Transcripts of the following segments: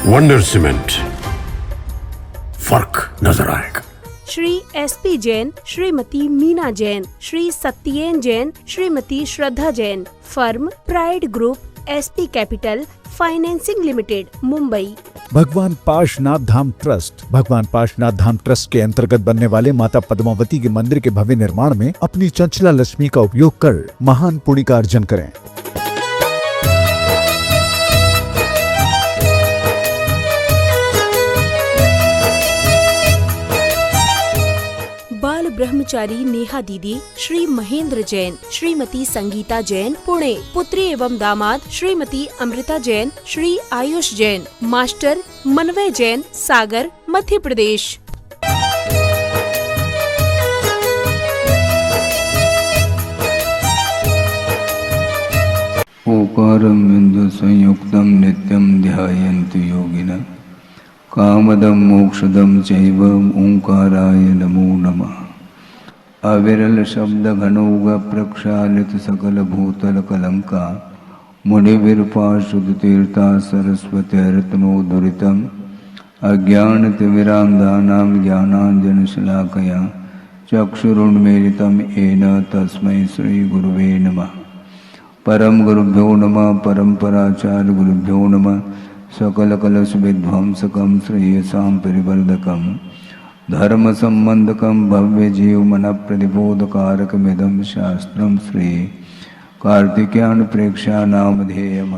Wonder cement, फर्क नजर आएगा। Shri SP Jain, Shrimati Meena Jain, Shri Satyen Jain, Shrimati Shraddha Jain. Firm Pride Group, SP Capital Financing Limited, Mumbai. भगवान पार्श्वनाथ धाम ट्रस्ट। भगवान पार्श्वनाथ धाम ट्रस्ट के अंतर्गत बनने वाले माता पद्मावती के मंदिर के भव्य निर्माण में अपनी चंचला लक्ष्मी का उपयोग कर महान पुण्य का अर्जन करें। बाल ब्रह्मचारी नेहा दीदी, श्री महेंद्र जैन, श्रीमती संगीता जैन, पुणे। पुत्री एवं दामाद श्रीमती अमृता जैन, श्री आयुष जैन। मास्टर मनवय जैन, सागर, मध्य प्रदेश। ओकारं बिंदु संयुक्तं नित्यं ध्यायन्ति योगिनः कामदं मोक्षदं चैव ओंकाराय नमो नमः। अविरल शब्द घनौघ प्रक्षालित सकल भूतल कलंका मुनिविरपाशुद तीर्था सरस्वतीर्तनोद्धरितम् अज्ञानतिमिरान्धानां ज्ञानाञ्जनशलाकया चक्षुरुन्मीलितं येन तस्मै श्रीगुरुवे नमः। परम गुरुभ्यो नमः। परम्पराचार्य गुरुभ्यो नमः। सकल कलश विध्वंसकं श्रेयसां परिवर्धकं धर्म संबंधकं भव्य जीव मन प्रतिबोधकारकमिदं शास्त्रं श्री कार्तिकेयन प्रेक्षा नामधेयम्।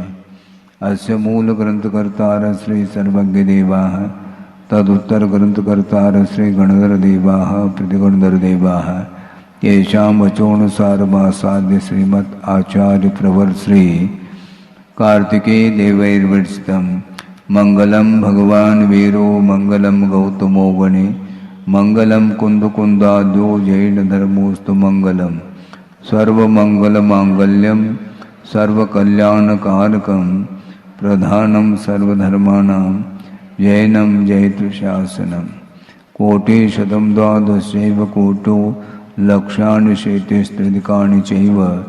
अस्य मूल ग्रंथकर्तारः श्री सर्वज्ञ देवाः, तदुत्तर ग्रंथकर्तारः श्री गणधर देवाः, प्रतिगणधर देवाः। येषां वचोनुसारमासाद्य श्रीमत् आचार्य प्रवर श्री कार्तिकेय देवैर्विरचितं मंगलम भगवान वीरो मंगलम गौतमो वने मंगलम कुंदकुंदाद्यो जैन धर्मोस्तु मंगलम सर्वमंगल मांगल्यम सर्वकल्याणकारकं प्रधानम सर्वधर्माणां जैनम जयतु शासनम। कोटिशतं द्वादशैव कोटो लक्षाणि शेतेस्त्रिदिकानि चैव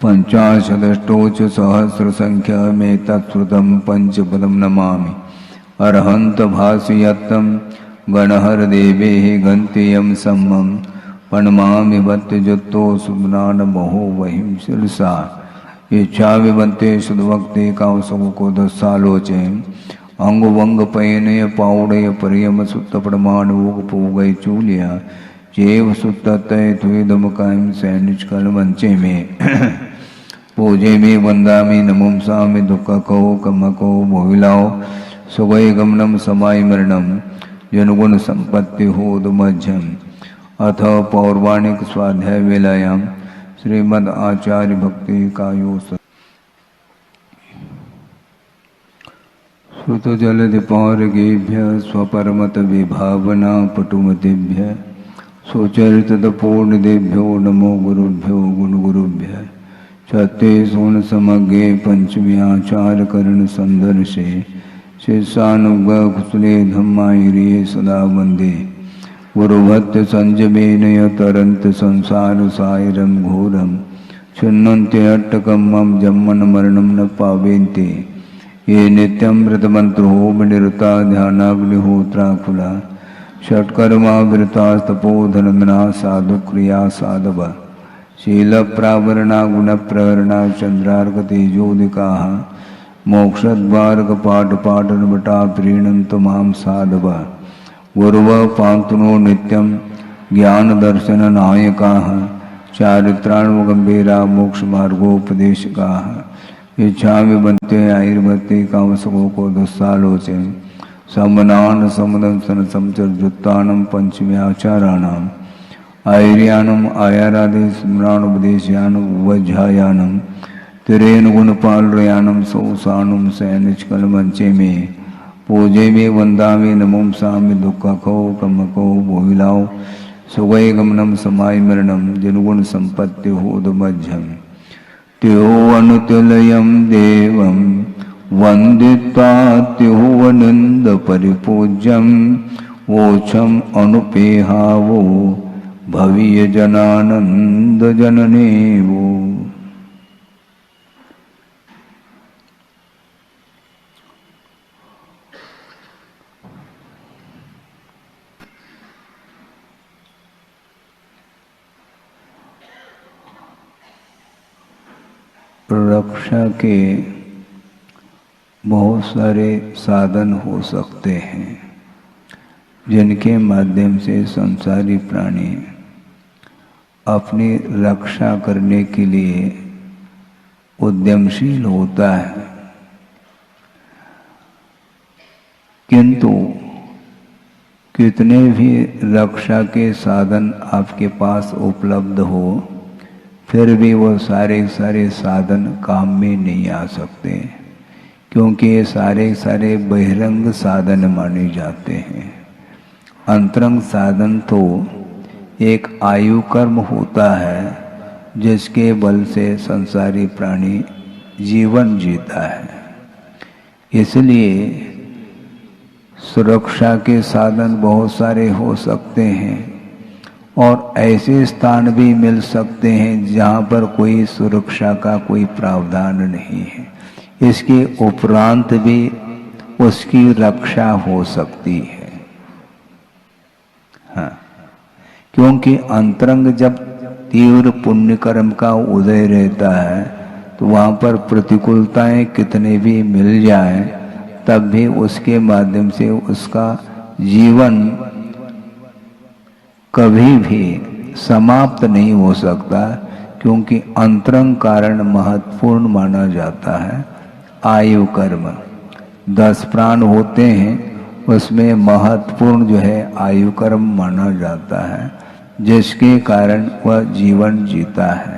पंचाशदष्टोच सहस्रसंख्यमेतत्श्रुतं पंचपदं नमामि। अर्हन्त भासयत्तं गणहर देवेः गन्त्ययं सम्मं प्रणमामि भक्तजुत्तो सुज्ञानमहो वहिं शिरसा। इच्छा विबन्ते सुदभक्ते कामसुको दस्सालोचे अंगवंग पयनय पाउडय परियम सुत्त प्रमाणवोग पूगय चूलिया चेव सुत्तय त्वेदमकायं सैनिच कलमंचे में पूजे में वंदामि नमुंसामि दुःखको कमको मोहिलाओ सुगय गमनम समाय मरणम जनगुण संपत्ति होदमध्यम। अथ पौर्वाणिक स्वाध्याय वेलायाम श्रीमद् आचार्य भक्ति कायो श्रुत जलधिपारगेभ्य स्वपरमत विभावना पटुमतेभ्य सुचरित पूर्णदेभ्यो नमो गुरुभ्यो गुणगुरुभ्य। छत्ते सोन समग्रे पंचमी आचार करण संदर्शे शिष्यानुग कुशले धम्मायिरिये सदा वंदे गुरुभक्त संजमेनय तरंत संसार सायरम घोरम छिन्नन्त्यट्टकं मम जन्मन मरणं न पावेन्ते ये नित्यं व्रतमन्त्रो निरता ध्यानाग्निहोत्राकुला षट्कर्मावृतास्तपोधनना साधुक्रिया साधव शील प्रावरणा गुण प्रहरणा चंद्रार्कतेजोदिकाः मोक्षद्वारक पाठ पाठन बटा प्रीणंत माम साधव गुरुव पांतुनो नित्यं ज्ञान दर्शन नायकाः चारित्राण गंभीरा मोक्ष मार्गोपदेशकाः। इच्छामि बन्ते आयुर्भक्ति कामसुको को दुस्सालोचे समनान समदंसन समचर्जुत्तानं पंचमी आचाराणां आयर्यानम आयारादि स्मरानुपदेशयानम वज्झायानम तिरेन गुणपालयानम सौसानुम सैनिचकलमंचे में पूजे में वंदामि नमुंसामि दुःखको कमको भोगिलाओ सुगय गमनम समाय मरणम जनगुण संपत्ति होदमध्यम। त्यो अनुतिलयं देवं वंदित्वा त्योवनिंद परिपूज्यं वोचम अनुपेहावो भवीय जनानंद जननेवो। रक्षा के बहुत सारे साधन हो सकते हैं जिनके माध्यम से संसारी प्राणी अपनी रक्षा करने के लिए उद्यमशील होता है। किंतु कितने भी रक्षा के साधन आपके पास उपलब्ध हो, फिर भी वो सारे साधन काम में नहीं आ सकते, क्योंकि ये सारे बहिरंग साधन माने जाते हैं। अंतरंग साधन तो एक आयु कर्म होता है जिसके बल से संसारी प्राणी जीवन जीता है। इसलिए सुरक्षा के साधन बहुत सारे हो सकते हैं और ऐसे स्थान भी मिल सकते हैं जहाँ पर कोई सुरक्षा का कोई प्रावधान नहीं है। इसके उपरांत भी उसकी रक्षा हो सकती है। हाँ, क्योंकि अंतरंग जब तीव्र पुण्य कर्म का उदय रहता है तो वहाँ पर प्रतिकूलताएं कितने भी मिल जाएं, तब भी उसके माध्यम से उसका जीवन कभी भी समाप्त नहीं हो सकता, क्योंकि अंतरंग कारण महत्वपूर्ण माना जाता है। आयु कर्म 10 प्राण होते हैं, उसमें महत्वपूर्ण जो है आयु कर्म माना जाता है, जिसके कारण वह जीवन जीता है।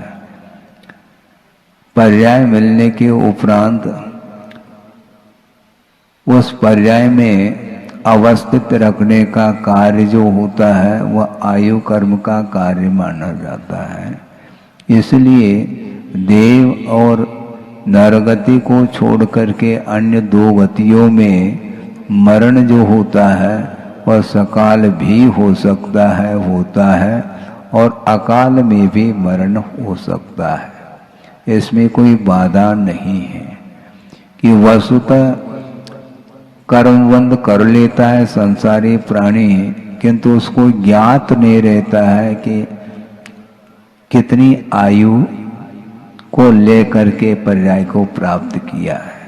पर्याय मिलने के उपरांत उस पर्याय में अवस्थित रखने का कार्य जो होता है वह आयु कर्म का कार्य माना जाता है। इसलिए देव और नरगति को छोड़ करके अन्य 2 गतियों में मरण जो होता है वह सकाल भी हो सकता है, होता है, और अकाल में भी मरण हो सकता है। इसमें कोई बाधा नहीं है कि वस्तुतः कर्मबंध कर लेता है संसारी प्राणी, किंतु उसको ज्ञात नहीं रहता है कि कितनी आयु को लेकर के पर्याय को प्राप्त किया है।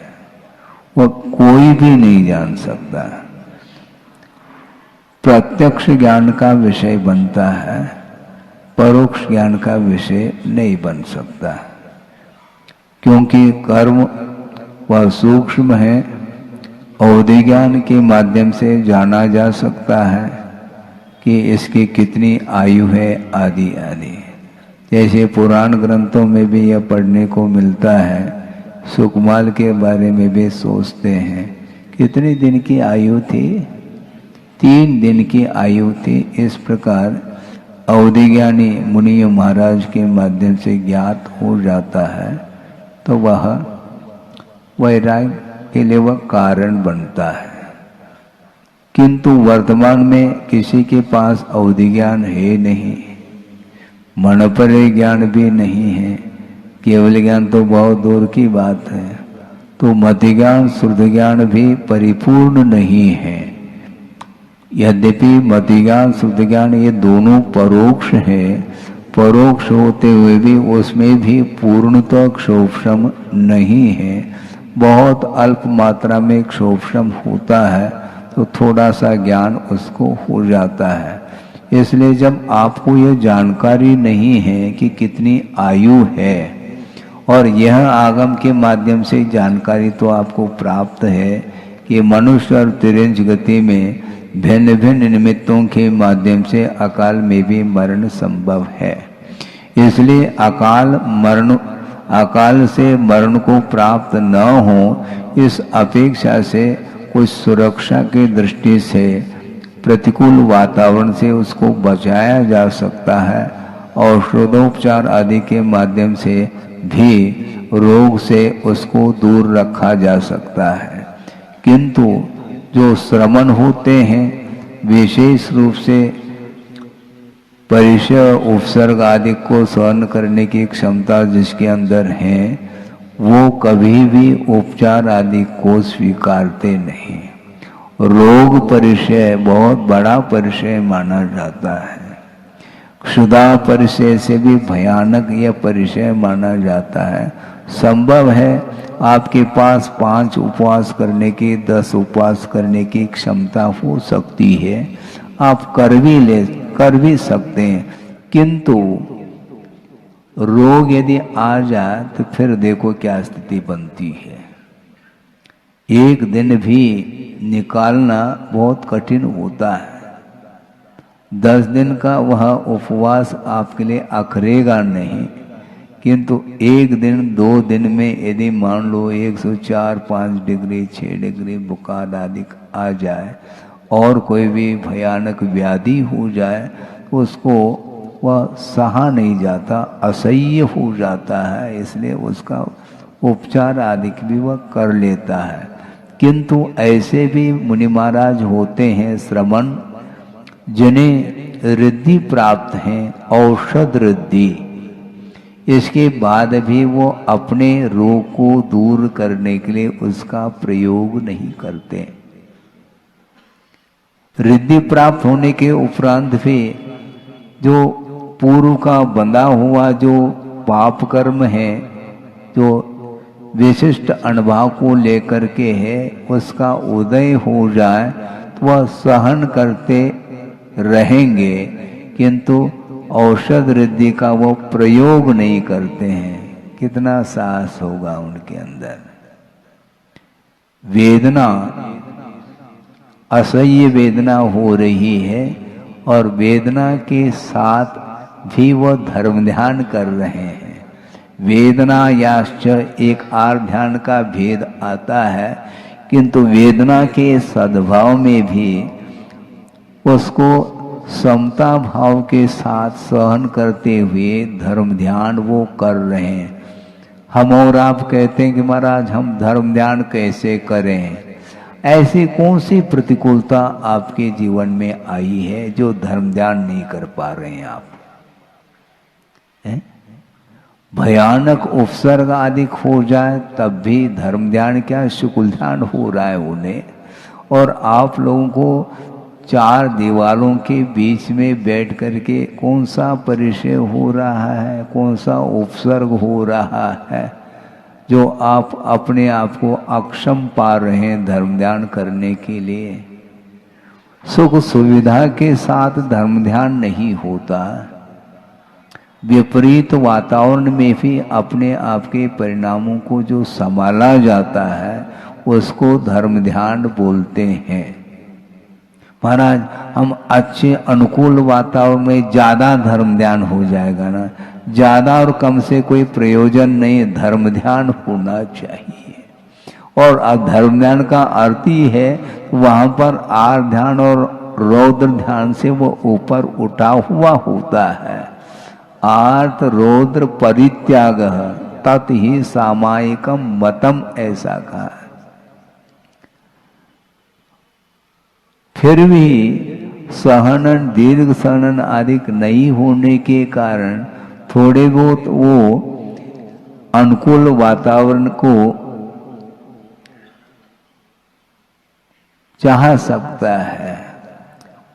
वह कोई भी नहीं जान सकता। प्रत्यक्ष ज्ञान का विषय बनता है, परोक्ष ज्ञान का विषय नहीं बन सकता, क्योंकि कर्म वह सूक्ष्म है। अवधि ज्ञान के माध्यम से जाना जा सकता है कि इसकी कितनी आयु है, आदि आदि। जैसे पुराण ग्रंथों में भी यह पढ़ने को मिलता है। सुकमाल के बारे में भी सोचते हैं कितने दिन की आयु थी, 3 दिन की आयु थी। इस प्रकार अवधिज्ञानी मुनि महाराज के माध्यम से ज्ञात हो जाता है, तो वह वैराग्य के लिए वह कारण बनता है। किंतु वर्तमान में किसी के पास अवधि ज्ञान है नहीं, मनपरे ज्ञान भी नहीं है, केवल ज्ञान तो बहुत दूर की बात है। तो मति ज्ञान शुद्ध ज्ञान भी परिपूर्ण नहीं है। यद्यपि मति ज्ञान शुद्ध ज्ञान ये दोनों परोक्ष है, परोक्ष होते हुए भी उसमें भी पूर्णतः क्षोभशम नहीं है। बहुत अल्प मात्रा में क्षोभशम होता है, तो थोड़ा सा ज्ञान उसको हो जाता है। इसलिए जब आपको यह जानकारी नहीं है कि कितनी आयु है, और यह आगम के माध्यम से जानकारी तो आपको प्राप्त है कि मनुष्य और तिरंज गति में भिन्न भिन्न निमित्तों के माध्यम से अकाल में भी मरण संभव है। इसलिए अकाल से मरण को प्राप्त न हो, इस अपेक्षा से कुछ सुरक्षा की दृष्टि से प्रतिकूल वातावरण से उसको बचाया जा सकता है, और औषधोपचार आदि के माध्यम से भी रोग से उसको दूर रखा जा सकता है। किंतु जो श्रमण होते हैं, विशेष रूप से परिचय उपसर्ग आदि को सहन करने की क्षमता जिसके अंदर है, वो कभी भी उपचार आदि को स्वीकारते नहीं। रोग परिचय बहुत बड़ा परिचय माना जाता है। क्षुधा परिचय से भी भयानक यह परिचय माना जाता है। संभव है आपके पास 5 उपवास करने की, 10 उपवास करने की क्षमता हो सकती है, आप कर भी सकते हैं, किंतु रोग यदि आ जाए तो फिर देखो क्या स्थिति बनती है। एक दिन भी निकालना बहुत कठिन होता है। 10 दिन का वह उपवास आपके लिए अखरेगा नहीं, किंतु एक दिन 2 दिन में यदि मान लो 104, 5 डिग्री, 6 डिग्री बुखार आदि आ जाए और कोई भी भयानक व्याधि हो जाए, उसको वह सहा नहीं जाता, असह्य हो जाता है, इसलिए उसका उपचार आदि भी वह कर लेता है। किंतु ऐसे भी मुनि महाराज होते हैं श्रमण, जिन्हें रिद्धि प्राप्त है, औषध रिद्धि, इसके बाद भी वो अपने रोग को दूर करने के लिए उसका प्रयोग नहीं करते। रिद्धि प्राप्त होने के उपरांत भी जो पूर्व का बंधा हुआ जो पाप कर्म है, जो विशिष्ट अनुभव को लेकर के है, उसका उदय हो जाए तो वह सहन करते रहेंगे, किंतु औषध रिद्धि का वो प्रयोग नहीं करते हैं। कितना साहस होगा उनके अंदर। वेदना, असह्य वेदना हो रही है और वेदना के साथ भी वो धर्म ध्यान कर रहे हैं। वेदना याश्च एक आर ध्यान का भेद आता है, किंतु वेदना के सद्भाव में भी उसको समता भाव के साथ सहन करते हुए धर्म ध्यान वो कर रहे हैं। हम और आप कहते हैं कि महाराज हम धर्म ध्यान कैसे करें? ऐसी कौन सी प्रतिकूलता आपके जीवन में आई है जो धर्म ध्यान नहीं कर पा रहे हैं आप? भयानक उपसर्ग आदि हो जाए तब भी धर्म ध्यान क्या, शुक्ल ध्यान हो रहा है उन्हें, और आप लोगों को 4 दीवारों के बीच में बैठ करके कौन सा परिचय हो रहा है, कौन सा उपसर्ग हो रहा है जो आप अपने आप को अक्षम पा रहे हैं धर्म ध्यान करने के लिए। सुख सुविधा के साथ धर्म ध्यान नहीं होता। विपरीत वातावरण में भी अपने आप के परिणामों को जो संभाला जाता है उसको धर्म ध्यान बोलते हैं। महाराज हम अच्छे अनुकूल वातावरण में ज्यादा धर्म ध्यान हो जाएगा ना, ज्यादा और कम से कोई प्रयोजन नहीं, धर्म ध्यान होना चाहिए। और धर्म ध्यान का अर्थ ही है वहां पर आर ध्यान और रौद्र ध्यान से वो ऊपर उठा हुआ होता है। आर्त रौद्र परित्याग तत् ही सामायिकम मतम, ऐसा कहा है। फिर भी सहनन दीर्घ सहनन आदि नहीं होने के कारण थोड़े बहुत वो अनुकूल वातावरण को चाह सकता है,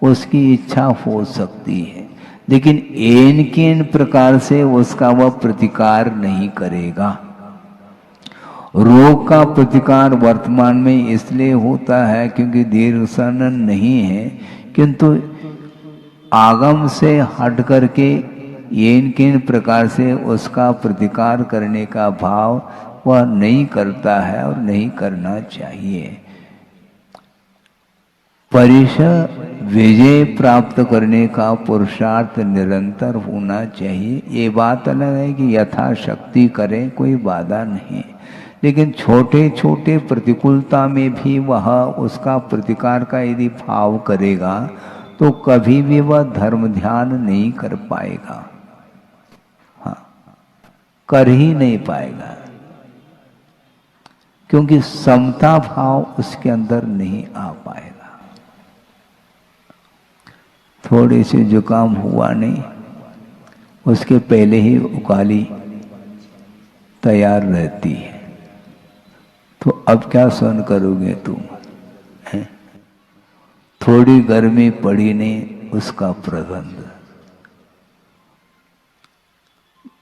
उसकी इच्छा हो सकती है, लेकिन एन के इन प्रकार से उसका वह प्रतिकार नहीं करेगा। रोग का प्रतिकार वर्तमान में इसलिए होता है क्योंकि दीर्घ सहनन नहीं है, किंतु आगम से हट करके एन के इन प्रकार से उसका प्रतिकार करने का भाव वह नहीं करता है और नहीं करना चाहिए। परिसर विजय प्राप्त करने का पुरुषार्थ निरंतर होना चाहिए। ये बात अलग है कि यथाशक्ति करें, कोई बाधा नहीं, लेकिन छोटे छोटे प्रतिकूलता में भी वह उसका प्रतिकार का यदि भाव करेगा तो कभी भी वह धर्म ध्यान नहीं कर पाएगा। हाँ, कर ही नहीं पाएगा, क्योंकि समता भाव उसके अंदर नहीं आ पाएगा। थोड़ी सी जुकाम हुआ नहीं, उसके पहले ही उकाली तैयार रहती है, तो अब क्या सहन करोगे तुम? थोड़ी गर्मी पड़ी नहीं, उसका प्रबंध।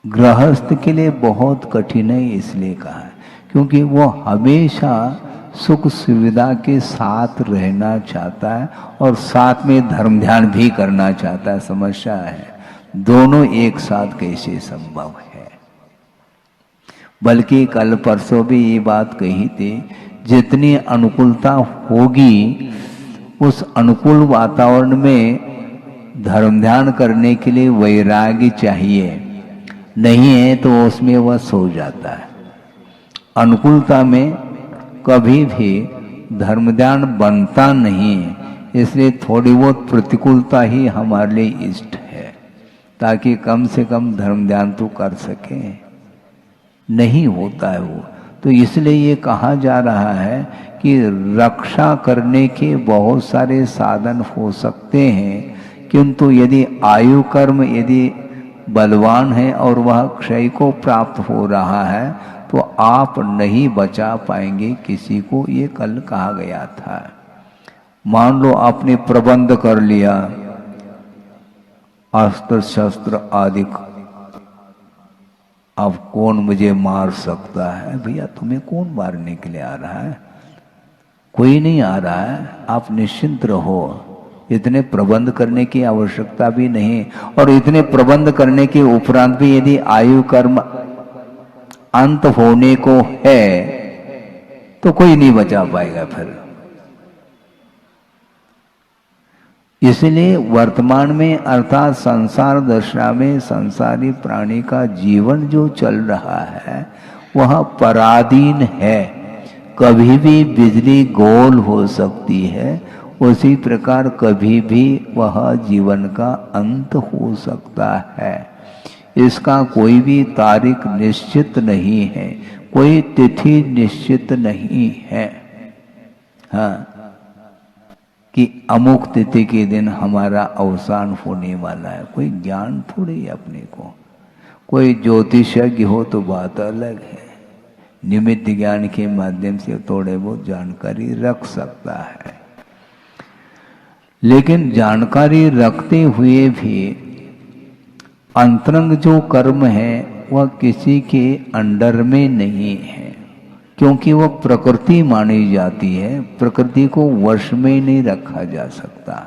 गृहस्थ के लिए बहुत कठिन है, इसलिए कहा है क्योंकि वो हमेशा सुख सुविधा के साथ रहना चाहता है और साथ में धर्म ध्यान भी करना चाहता है। समस्या है दोनों एक साथ कैसे संभव है। बल्कि कल परसों भी ये बात कही थी, जितनी अनुकूलता होगी उस अनुकूल वातावरण में धर्म ध्यान करने के लिए वैराग्य चाहिए, नहीं है तो उसमें वह सो जाता है। अनुकूलता में कभी भी धर्म ध्यान बनता नहीं है, इसलिए थोड़ी बहुत प्रतिकूलता ही हमारे लिए इष्ट है, ताकि कम से कम धर्म ध्यान तो कर सके। नहीं होता है वो, तो इसलिए ये कहा जा रहा है कि रक्षा करने के बहुत सारे साधन हो सकते हैं, किंतु यदि आयु कर्म यदि बलवान है और वह क्षय को प्राप्त हो रहा है तो आप नहीं बचा पाएंगे किसी को, ये कल कहा गया था। मान लो आपने प्रबंध कर लिया अस्त्र शस्त्र आदि, अब कौन मुझे मार सकता है? भैया तुम्हें कौन मारने के लिए आ रहा है? कोई नहीं आ रहा है, आप निश्चिंत रहो। इतने प्रबंध करने की आवश्यकता भी नहीं, और इतने प्रबंध करने के उपरांत भी यदि आयु कर्म अंत होने को है तो कोई नहीं बचा पाएगा फिर। इसलिए वर्तमान में अर्थात संसार दशा में संसारी प्राणी का जीवन जो चल रहा है वह पराधीन है। कभी भी बिजली गोल हो सकती है, उसी प्रकार कभी भी वह जीवन का अंत हो सकता है। इसका कोई भी तारीख निश्चित नहीं है, कोई तिथि निश्चित नहीं है। हाँ, कि अमुक तिथि के दिन हमारा अवसान होने वाला है, कोई ज्ञान थोड़ी है अपने को। कोई ज्योतिषज्ञ हो तो बात अलग है, निमित्त ज्ञान के माध्यम से थोड़े बहुत जानकारी रख सकता है। लेकिन जानकारी रखते हुए भी अंतरंग जो कर्म है वह किसी के अंडर में नहीं है, क्योंकि वह प्रकृति मानी जाती है। प्रकृति को वश में नहीं रखा जा सकता,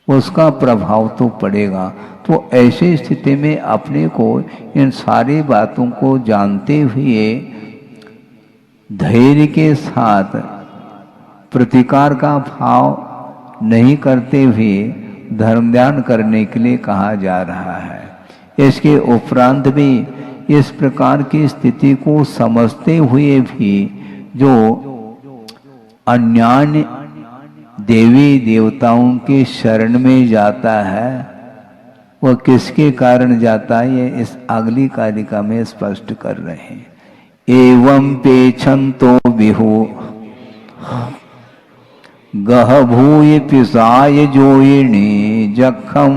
उसका प्रभाव तो पड़ेगा। तो ऐसी स्थिति में अपने को इन सारी बातों को जानते हुए धैर्य के साथ प्रतिकार का भाव नहीं करते हुए धर्म ध्यान करने के लिए कहा जा रहा है। इसके उपरांत भी इस प्रकार की स्थिति को समझते हुए भी जो अन्यान्य देवी देवताओं के शरण में जाता है वह किसके कारण जाता है, ये इस अगली कारिका में स्पष्ट कर रहे हैं। एवं पेछंतो विहु गह भूय पिसाय जोइणी जखम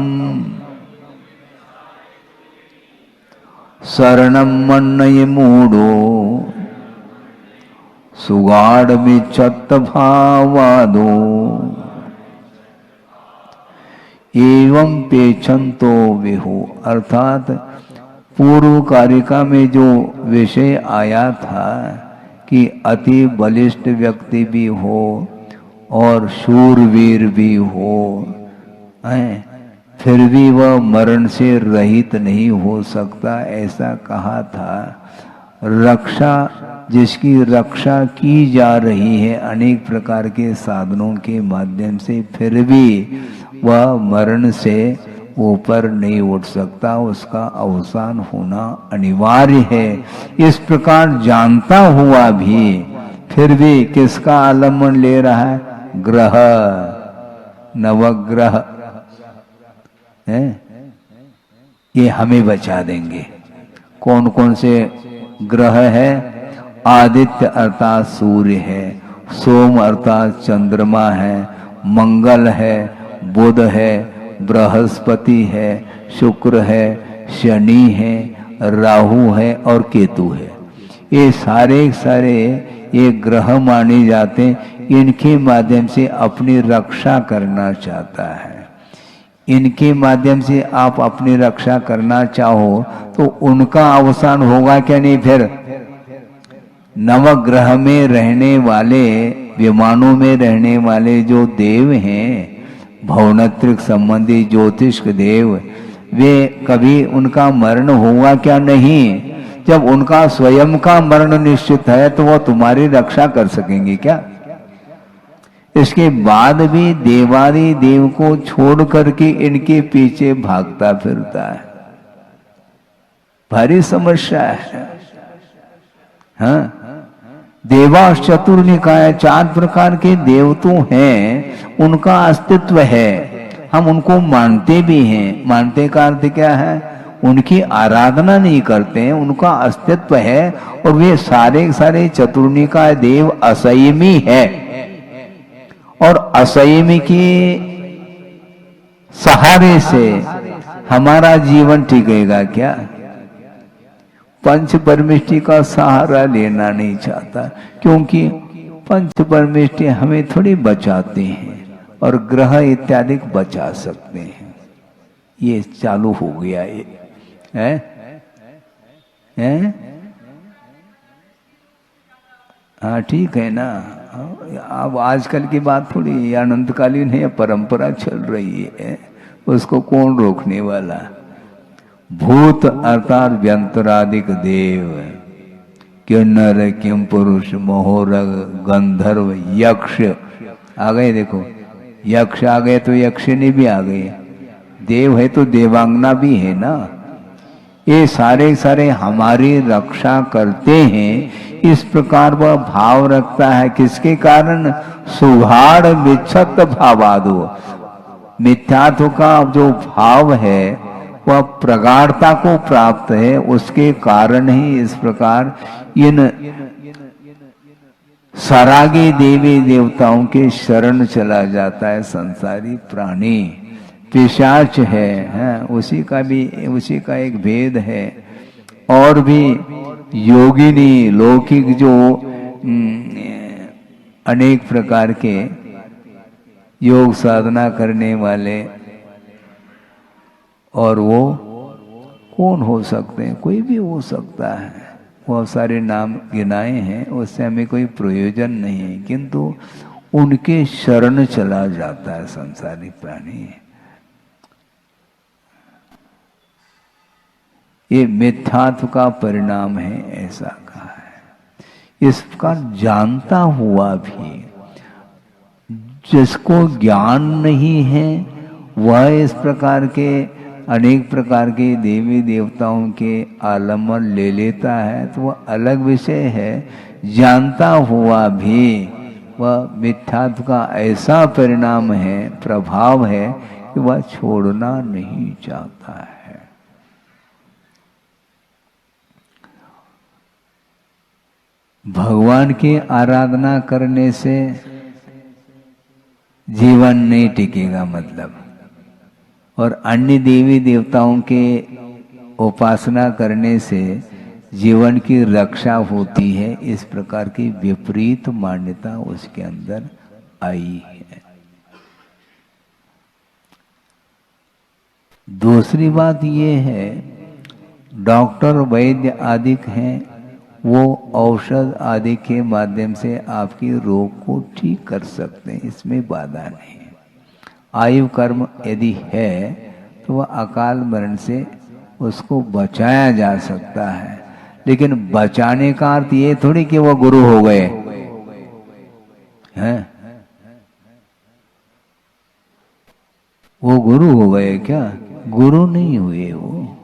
शरणम मन्नय मूडो सुगाढ़ मिच्छत भावादो। एवं पेछंतो विहु, अर्थात पूर्व कारिका में जो विषय आया था कि अति बलिष्ठ व्यक्ति भी हो और शूरवीर भी हो, फिर भी वह मरण से रहित नहीं हो सकता, ऐसा कहा था। रक्षा, जिसकी रक्षा की जा रही है अनेक प्रकार के साधनों के माध्यम से, फिर भी वह मरण से ऊपर नहीं उठ सकता, उसका अवसान होना अनिवार्य है। इस प्रकार जानता हुआ भी फिर भी किसका आलम्बन ले रहा है? ग्रह, नवग्रह है, ये हमें बचा देंगे। कौन कौन से ग्रह है? आदित्य अर्थात सूर्य है, सोम अर्थात चंद्रमा है, मंगल है, बुध है, बृहस्पति है, शुक्र है, शनि है, राहु है और केतु है। ये सारे सारे ये ग्रह माने जाते हैं। इनके माध्यम से अपनी रक्षा करना चाहता है। इनके माध्यम से आप अपनी रक्षा करना चाहो तो उनका अवसान होगा क्या नहीं? फिर नवग्रह में रहने वाले, विमानों में रहने वाले जो देव हैं, भवनत्रिक संबंधी ज्योतिष देव, वे कभी उनका मरण होगा क्या नहीं? जब उनका स्वयं का मरण निश्चित है तो वो तुम्हारी रक्षा कर सकेंगे क्या? इसके बाद भी देवादि देव को छोड़ करके इनके पीछे भागता फिरता है, भारी समस्या है। हाँ, देवास चतुर्निकाय, 4 प्रकार के देव तो हैं, उनका अस्तित्व है, हम उनको मानते भी हैं। मानते का अर्थ क्या है? उनकी आराधना नहीं करते हैं, उनका अस्तित्व है। और वे सारे सारे चतुर्निकाय देव असंयमी है, और असंयमी के सहारे से हमारा जीवन टिकेगा क्या? पंच परमेष्टि का सहारा लेना नहीं चाहता, क्योंकि पंच परमेष्टि हमें थोड़ी बचाते हैं और ग्रह इत्यादि बचा सकते हैं। ये चालू हो गया ये है? हाँ ठीक है ना। अब आजकल की बात थोड़ी अनंतकालीन है, परंपरा चल रही है, उसको कौन रोकने वाला? भूत अर्थात व्यंतरादिक देव, किन्नर, किम पुरुष, मोहरग, गंधर्व, यक्ष आ गए। देखो यक्ष आ गए तो यक्षिणी भी आ गए, देव है तो देवांगना भी है ना। ये सारे सारे हमारी रक्षा करते हैं। इस प्रकार वह भाव रखता है, किसके कारण? सुघाड़ विच्छत भावादो, मिथ्यात्व का जो भाव है वह प्रगाढ़ता को प्राप्त है, उसके कारण ही इस प्रकार इन सरागी देवी देवताओं के शरण चला जाता है संसारी प्राणी। पिशाच है, उसी का एक भेद है। और भी योगिनी, लौकिक जो अनेक प्रकार के योग साधना करने वाले, और वो कौन हो सकते हैं? कोई भी हो सकता है। बहुत सारे नाम गिनाए हैं, उससे हमें कोई प्रयोजन नहीं है, किंतु उनके शरण चला जाता है संसारी प्राणी। ये मिथ्यात्व का परिणाम है, ऐसा कहा है। इस प्रकार जानता हुआ भी जिसको ज्ञान नहीं है वह इस प्रकार के अनेक प्रकार के देवी देवताओं के आलम्बन ले लेता है तो वह अलग विषय है। जानता हुआ भी वह मिथ्यात्व का ऐसा परिणाम है, प्रभाव है कि वह छोड़ना नहीं चाहता है। भगवान की आराधना करने से जीवन नहीं टिकेगा मतलब, और अन्य देवी देवताओं के उपासना करने से जीवन की रक्षा होती है। इस प्रकार की विपरीत मान्यता उसके अंदर आई है। दूसरी बात ये है, डॉक्टर वैद्य आदि हैं, वो औषध आदि के माध्यम से आपके रोग को ठीक कर सकते हैं, इसमें बाधा नहीं। आयु कर्म यदि है तो वह अकाल मरण से उसको बचाया जा सकता है, लेकिन बचाने का अर्थ ये थोड़ी कि वो गुरु हो गए हैं। वो गुरु हो गए क्या? गुरु नहीं हुए वो,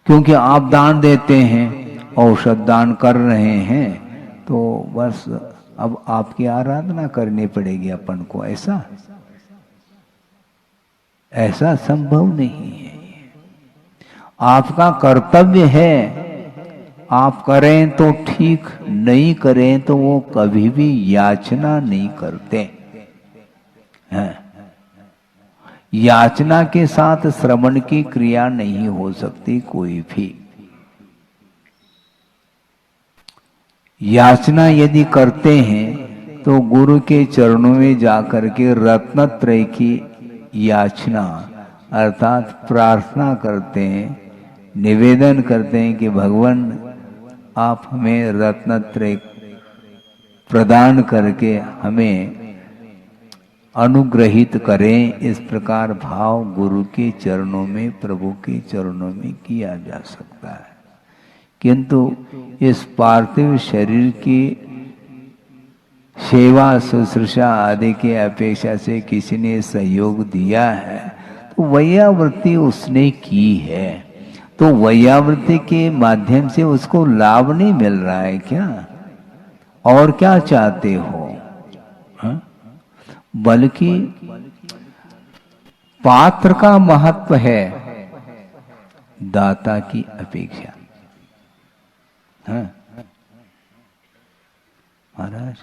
क्योंकि आप दान देते हैं, औषध दान कर रहे हैं, तो बस अब आपकी आराधना करनी पड़ेगी अपन को। ऐसा संभव नहीं है। आपका कर्तव्य है, आप करें तो ठीक, नहीं करें तो वो कभी भी याचना नहीं करते हैं। याचना के साथ श्रवण की क्रिया नहीं हो सकती कोई भी। याचना यदि करते हैं तो गुरु के चरणों में जाकर के रत्नत्रय की याचना अर्थात प्रार्थना करते हैं, निवेदन करते हैं कि भगवान आप हमें रत्नत्रय प्रदान करके हमें अनुग्रहित करें। इस प्रकार भाव गुरु के चरणों में, प्रभु के चरणों में किया जा सकता है। किंतु इस पार्थिव शरीर की सेवा शुश्रूषा आदि के अपेक्षा से किसी ने सहयोग दिया है तो वैयावृत्ति उसने की है, तो वैयावृत्ति के माध्यम से उसको लाभ नहीं मिल रहा है क्या? और क्या चाहते हो? हा? बल्कि पात्र का महत्व है दाता की अपेक्षा। हाँ? महाराज,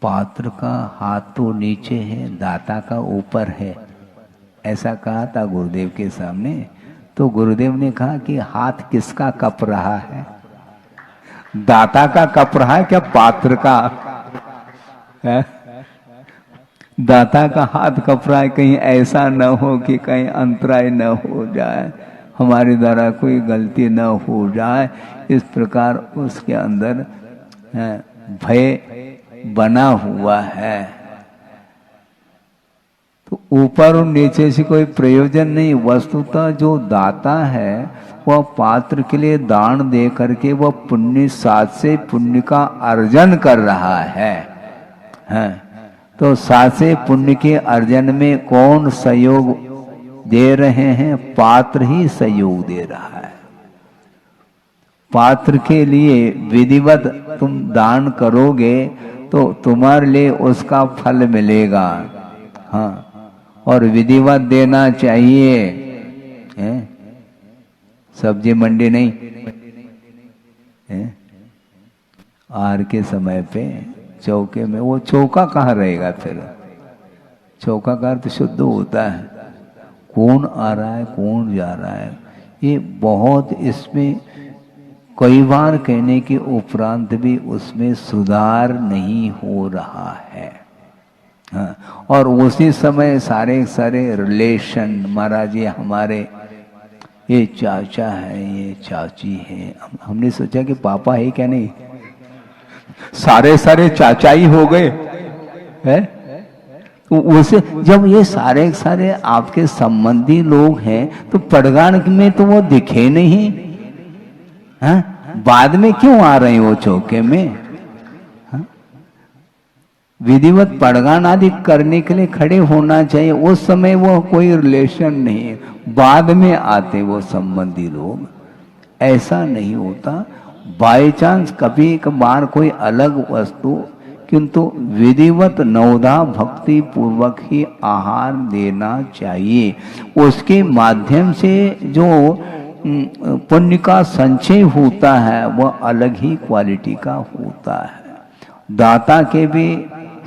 पात्र का हाथ तो नीचे है, दाता का ऊपर है, ऐसा कहा था गुरुदेव के सामने। तो गुरुदेव ने कहा कि हाथ किसका कप रहा है? दाता का कप रहा है क्या पात्र का? है? दाता का हाथ कप रहा है, कहीं ऐसा न हो कि कहीं अंतराय न हो जाए, हमारे द्वारा कोई गलती न हो जाए, इस प्रकार उसके अंदर भय बना हुआ है। तो ऊपर और नीचे से कोई प्रयोजन नहीं। वस्तुतः जो दाता है वह पात्र के लिए दान दे करके वह पुण्य साथ से पुण्य का अर्जन कर रहा है। तो साथ से पुण्य के अर्जन में कौन सहयोग दे रहे हैं? पात्र ही सहयोग दे रहा है। पात्र के लिए विधिवत तुम दान करोगे तो तुम्हारे लिए उसका फल मिलेगा। हाँ, और विधिवत देना चाहिए। सब्जी मंडी नहीं है? आर के समय पे चौके में, वो चौका कहाँ रहेगा फिर? चौका का अर्थ शुद्ध होता है, कौन आ रहा है कौन जा रहा है। ये बहुत, इसमें कई बार कहने के उपरांत भी उसमें सुधार नहीं हो रहा है। हाँ, और उसी समय सारे सारे रिलेशन, महाराज ये हमारे ये चाचा है, ये चाची है, हमने सोचा कि पापा है क्या? नहीं, सारे सारे चाचा ही हो गए हैं। तो उसे जब ये सारे सारे आपके संबंधी लोग हैं तो पड़गान में तो वो दिखे नहीं, हाँ? बाद में क्यों आ रहे हैं वो चौके में? हाँ? विधिवत पड़गान आदि करने के लिए खड़े होना चाहिए। उस समय वो कोई रिलेशन नहीं है, बाद में आते वो संबंधी लोग। ऐसा नहीं होता। बाय चांस कभी कभार कोई अलग वस्तु, किंतु विधिवत नवधा भक्ति पूर्वक ही आहार देना चाहिए। उसके माध्यम से जो पुण्य का संचय होता है वह अलग ही क्वालिटी का होता है। दाता के भी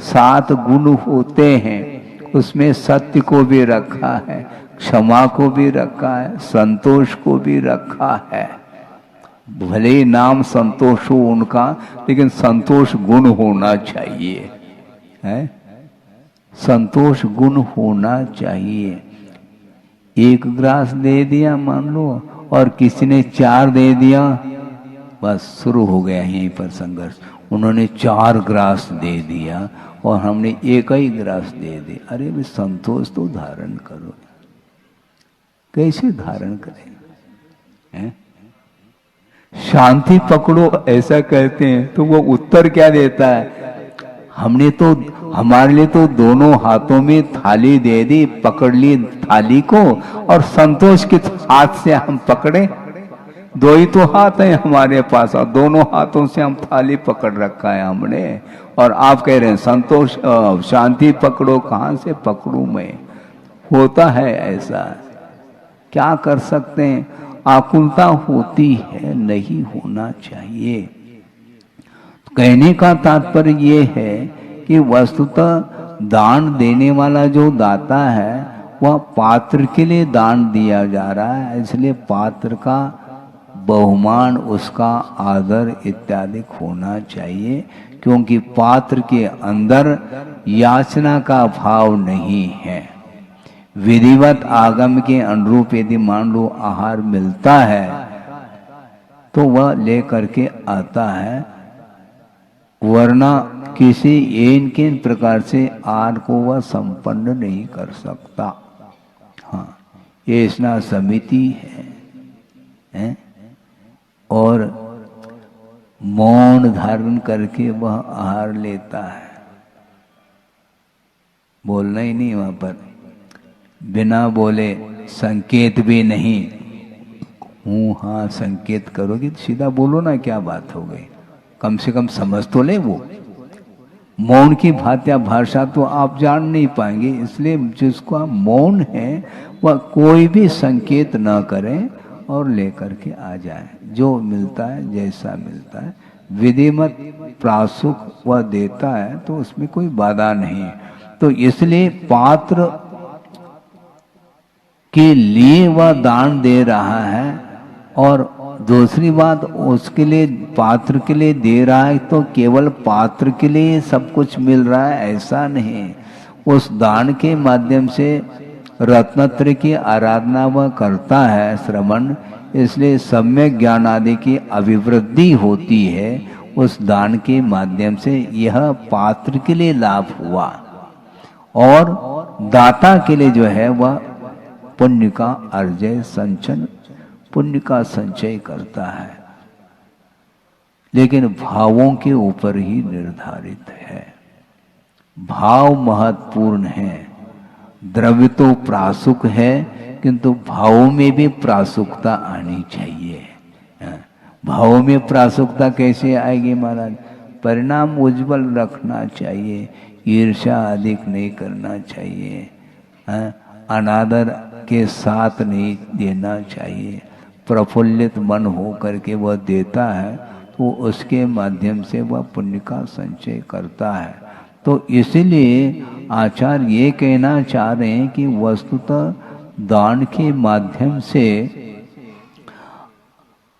7 गुण होते हैं, उसमें सत्य को भी रखा है, क्षमा को भी रखा है, संतोष को भी रखा है। भले ही नाम संतोष हो उनका, लेकिन संतोष गुण होना चाहिए, है? संतोष गुण होना चाहिए। 1 ग्रास दे दिया मान लो और किसी ने 4 दे दिया, बस शुरू हो गया यहीं पर संघर्ष। उन्होंने 4 ग्रास दे दिया और हमने 1 ही ग्रास दे दी। अरे भाई संतोष तो धारण करो। कैसे धारण करें? हैं? शांति पकड़ो ऐसा कहते हैं तो वो उत्तर क्या देता है? हमने तो, हमारे लिए तो दोनों हाथों में थाली दे दी, पकड़ ली थाली को, और संतोष के हाथ से हम पकड़े? 2 ही तो हाथ है हमारे पास और दोनों हाथों से हम थाली पकड़ रखा है हमने, और आप कह रहे हैं संतोष शांति पकड़ो। कहाँ से पकड़ूं मैं? होता है ऐसा, क्या कर सकते हैं? आकुलता होती है, नहीं होना चाहिए। कहने का तात्पर्य ये है कि वस्तुतः दान देने वाला जो दाता है वह पात्र के लिए दान दिया जा रहा है, इसलिए पात्र का बहुमान, उसका आदर इत्यादि होना चाहिए, क्योंकि पात्र के अंदर याचना का भाव नहीं है। विधिवत आगम के अनुरूप यदि मान लो आहार मिलता है तो वह लेकर के आता है, वरना किसी एक के प्रकार से आहार को वह संपन्न नहीं कर सकता। हाँ, ये स्नान समिति है और मौन धारण करके वह आहार लेता है, बोलना ही नहीं वहां पर, बिना बोले संकेत भी नहीं, हूँ हाँ संकेत करोगे तो सीधा बोलो ना, क्या बात हो गई, कम से कम समझ तो ले। वो मौन की भाषा तो आप जान नहीं पाएंगे, इसलिए जिसका मौन है वह कोई भी संकेत ना करें और लेकर के आ जाए, जो मिलता है जैसा मिलता है विधिमत प्रासुक वह देता है तो उसमें कोई बाधा नहीं है। तो इसलिए पात्र के लिए वह दान दे रहा है, और दूसरी बात उसके लिए पात्र के लिए दे रहा है तो केवल पात्र के लिए सब कुछ मिल रहा है ऐसा नहीं, उस दान के माध्यम से रत्नत्रय की आराधना वह करता है श्रवण, इसलिए सम्यक ज्ञान आदि की अभिवृद्धि होती है उस दान के माध्यम से। यह पात्र के लिए लाभ हुआ और दाता के लिए जो है वह पुण्य का अर्जय संचन, पुण्य का संचय करता है, लेकिन भावों के ऊपर ही निर्धारित है। भाव महत्वपूर्ण है, द्रव्य तो प्रासुक है किंतु भावों में भी प्रासुकता आनी चाहिए। भावों में प्रासुकता कैसे आएगी महाराज? परिणाम उज्जवल रखना चाहिए, ईर्ष्या अधिक नहीं करना चाहिए, अनादर के साथ नहीं देना चाहिए, प्रफुल्लित मन हो करके वह देता है तो उसके माध्यम से वह पुण्य का संचय करता है। तो इसलिए आचार्य ये कहना चाह रहे हैं कि वस्तुतः दान के माध्यम से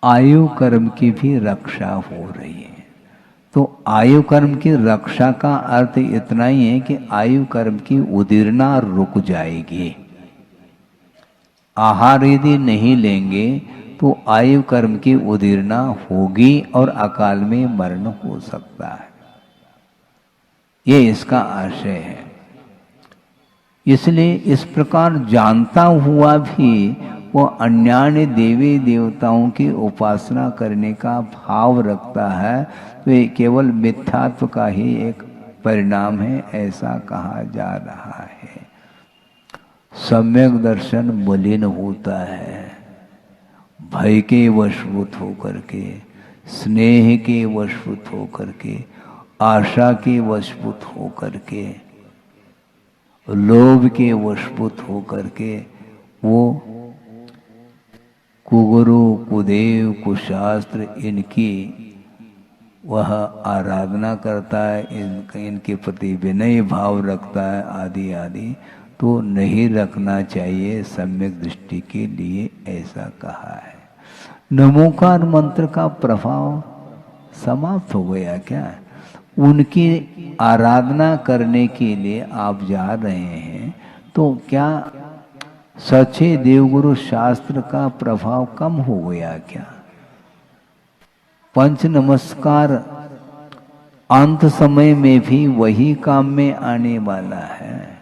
आयु कर्म की भी रक्षा हो रही है। तो आयु कर्म की रक्षा का अर्थ इतना ही है कि आयु कर्म की उदीर्णा रुक जाएगी। आहार यदि नहीं लेंगे तो आयु कर्म की उदीर्णा होगी और अकाल में मरण हो सकता है, ये इसका आशय है। इसलिए इस प्रकार जानता हुआ भी वो अन्यान्य देवी देवताओं की उपासना करने का भाव रखता है तो ये केवल मिथ्यात्व का ही एक परिणाम है, ऐसा कहा जा रहा है। सम्यक दर्शन मलिन होता है, भय के वशभूत होकर के, स्नेह के वशभूत होकर के, आशा के वशभूत होकर के, लोभ के वशभूत होकर के वो कुगुरु कुदेव कुशास्त्र इनकी वह आराधना करता है, इनके प्रति विनय भाव रखता है आदि आदि, तो नहीं रखना चाहिए सम्यक दृष्टि के लिए, ऐसा कहा है। नमोकार मंत्र का प्रभाव समाप्त हो गया क्या? उनकी आराधना करने के लिए आप जा रहे हैं तो क्या सच्चे देवगुरु शास्त्र का प्रभाव कम हो गया क्या? पंच नमस्कार अंत समय में भी वही काम में आने वाला है,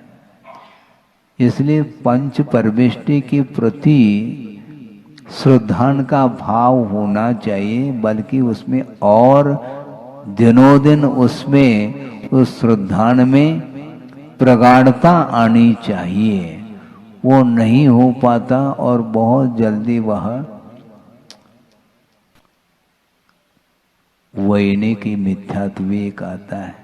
इसलिए पंच परमेष्टि के प्रति श्रद्धान का भाव होना चाहिए, बल्कि उसमें और दिनों दिन उसमें उस श्रद्धान में प्रगाढ़ता आनी चाहिए। वो नहीं हो पाता और बहुत जल्दी वह वैनिक मिथ्यात्व एक आता है।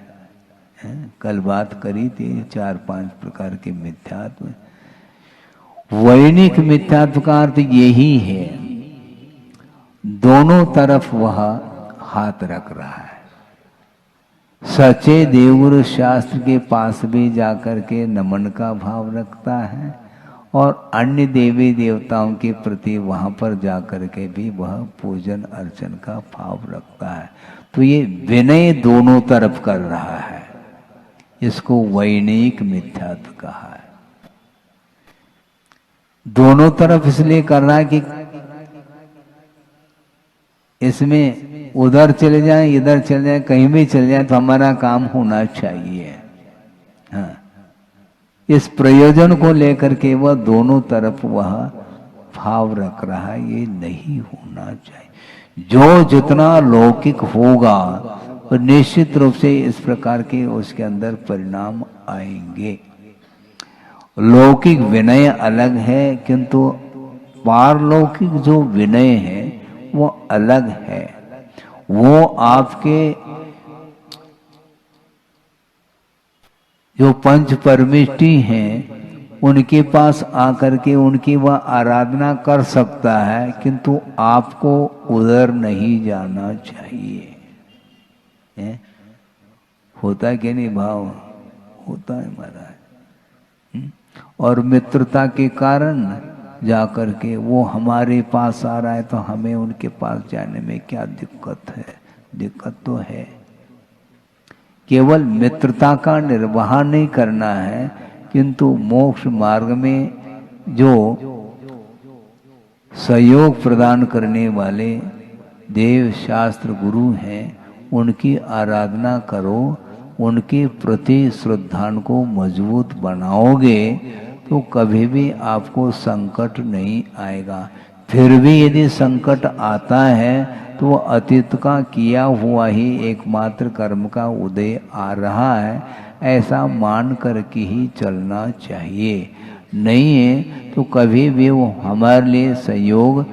कल बात करी थी 4-5 प्रकार के मिथ्यात्व। वैनिक मिथ्यात्व का अर्थ यही है, दोनों तरफ वह हाथ रख रहा है। सच्चे देवगुरु शास्त्र के पास भी जाकर के नमन का भाव रखता है और अन्य देवी देवताओं के प्रति वहां पर जाकर के भी वह पूजन अर्चन का भाव रखता है। तो ये विनय दोनों तरफ कर रहा है, इसको वैनिक मिथ्यात्व कहा है। दोनों तरफ इसलिए कर रहा है कि इसमें उधर चले जाए, इधर चले जाए, कहीं भी चले जाए तो हमारा काम होना चाहिए। हाँ, इस प्रयोजन को लेकर के वह दोनों तरफ वह भाव रख रहा है, ये नहीं होना चाहिए। जो जितना लौकिक होगा और निश्चित रूप से इस प्रकार के उसके अंदर परिणाम आएंगे। लौकिक विनय अलग है, किंतु पारलौकिक जो विनय है वो अलग है। वो आपके जो पंच परमेष्टि हैं उनके पास आकर के उनकी वह आराधना कर सकता है, किंतु आपको उधर नहीं जाना चाहिए। होता है कि नहीं भाव? होता है महाराज। और मित्रता के कारण जाकर के वो हमारे पास आ रहा है तो हमें उनके पास जाने में क्या दिक्कत है? दिक्कत तो है। केवल मित्रता का निर्वाह नहीं करना है, किंतु मोक्ष मार्ग में जो सहयोग प्रदान करने वाले देव शास्त्र गुरु हैं उनकी आराधना करो, उनके प्रति श्रद्धा को मजबूत बनाओगे तो कभी भी आपको संकट नहीं आएगा। फिर भी यदि संकट आता है तो अतीत का किया हुआ ही एकमात्र कर्म का उदय आ रहा है, ऐसा मान कर के ही चलना चाहिए। नहीं है तो कभी भी वो हमारे लिए सहयोग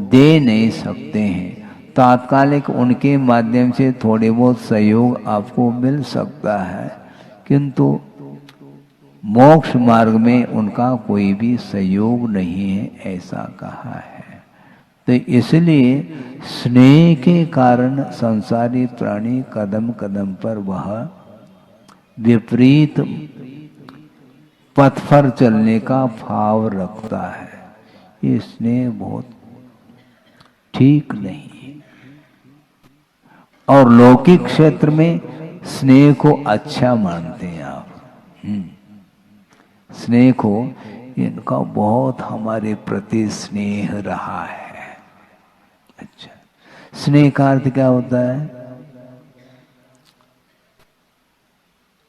दे नहीं सकते हैं। तात्कालिक उनके माध्यम से थोड़े बहुत सहयोग आपको मिल सकता है, किंतु मोक्ष मार्ग में उनका कोई भी सहयोग नहीं है, ऐसा कहा है। तो इसलिए स्नेह के कारण संसारी प्राणी कदम कदम पर वह विपरीत पथ पर चलने का भाव रखता है। ये स्नेह बहुत ठीक नहीं है। और लौकिक क्षेत्र में स्नेह को अच्छा मानते हैं आप। स्नेह को, इनका बहुत हमारे प्रति स्नेह रहा है। अच्छा, स्नेह का अर्थ क्या होता है?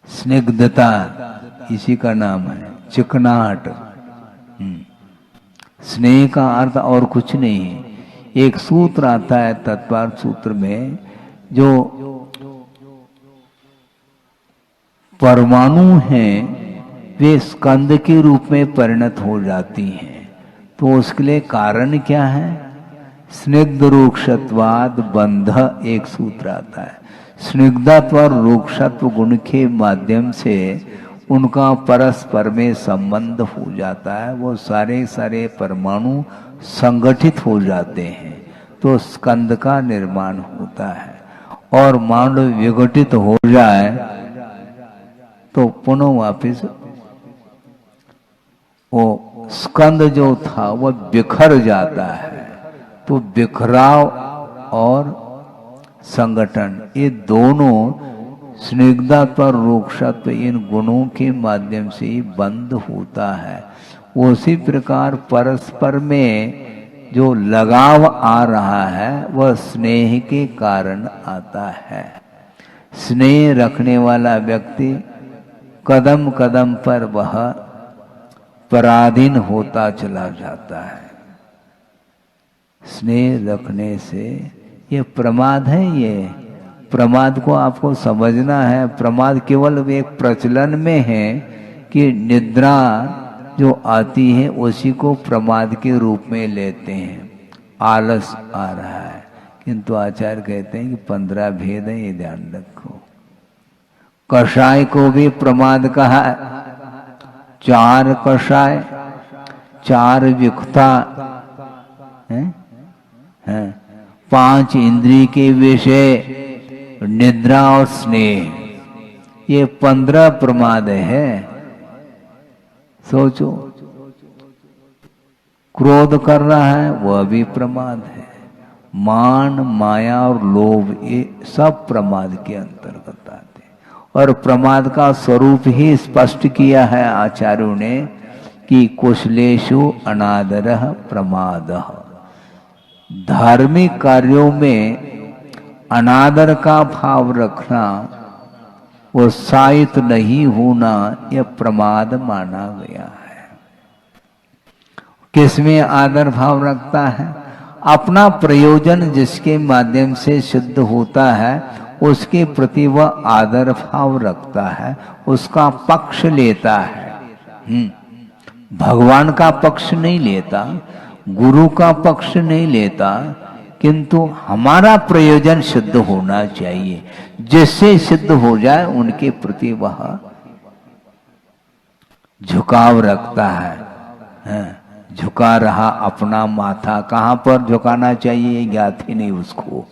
स्निग्धता, इसी का नाम है, चिकनाहट। स्नेह का अर्थ और कुछ नहीं है। एक सूत्र आता है तत्वार्थ सूत्र में, जो परमाणु हैं वे स्कंद के रूप में परिणत हो जाती हैं, तो उसके लिए कारण क्या है? स्निग्ध रूक्षत्वाद बंध, एक सूत्र आता है। स्निग्धत्व और रूक्षत्व गुण के माध्यम से उनका परस्पर में संबंध हो जाता है, वो सारे सारे परमाणु संगठित हो जाते हैं, तो स्कंद का निर्माण होता है। और मान लो विघटित हो जाए तो पुनः वापिस वो स्कंद जो था वह बिखर जाता है। तो बिखराव और संगठन, ये दोनों स्निग्धता और रूक्षत्व, इन गुणों के माध्यम से ही बंद होता है। उसी प्रकार परस्पर में जो लगाव आ रहा है वह स्नेह के कारण आता है। स्नेह रखने वाला व्यक्ति कदम कदम पर वह पराधीन होता चला जाता है। स्नेह रखने से ये प्रमाद है, ये प्रमाद को आपको समझना है। प्रमाद केवल एक प्रचलन में है कि निद्रा जो आती है उसी को प्रमाद के रूप में लेते हैं। आलस आ रहा है, किंतु आचार्य कहते हैं कि 15 भेद है, ये ध्यान रखो। कषाय को भी प्रमाद कहा, 4 कषाय, 4 विखता है, 5 इंद्रिय के विषय, निद्रा और स्नेह, ये 15 प्रमाद है। सोचो, क्रोध कर रहा है वह भी प्रमाद है। मान, माया और लोभ, ये सब प्रमाद के अंतर्गत आते हैं। और प्रमाद का स्वरूप ही स्पष्ट किया है आचार्यों ने कि कुशलेषु अनादरः प्रमादः। धार्मिक कार्यों में अनादर का भाव रखना, उत्साहित नहीं होना, यह प्रमाद माना गया है। किसमें आदर भाव रखता है? अपना प्रयोजन जिसके माध्यम से सिद्ध होता है उसके प्रति वह आदर भाव रखता है, उसका पक्ष लेता है। भगवान का पक्ष नहीं लेता, गुरु का पक्ष नहीं लेता, किंतु हमारा प्रयोजन सिद्ध होना चाहिए। जिससे सिद्ध हो जाए उनके प्रति वह झुकाव रखता है। झुका रहा अपना माथा, कहाँ पर झुकाना चाहिए ज्ञात ही नहीं उसको।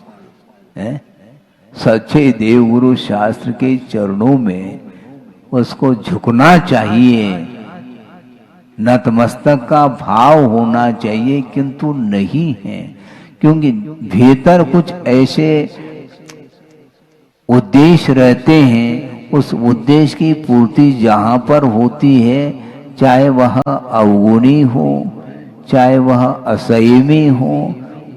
सच्चे देवगुरु शास्त्र के चरणों में उसको झुकना चाहिए, नतमस्तक का भाव होना चाहिए, किंतु नहीं है। क्योंकि भीतर कुछ ऐसे उद्देश्य रहते हैं, उस उद्देश्य की पूर्ति जहां पर होती है, चाहे वह अवगुणी हो, चाहे वह असंयमी हो,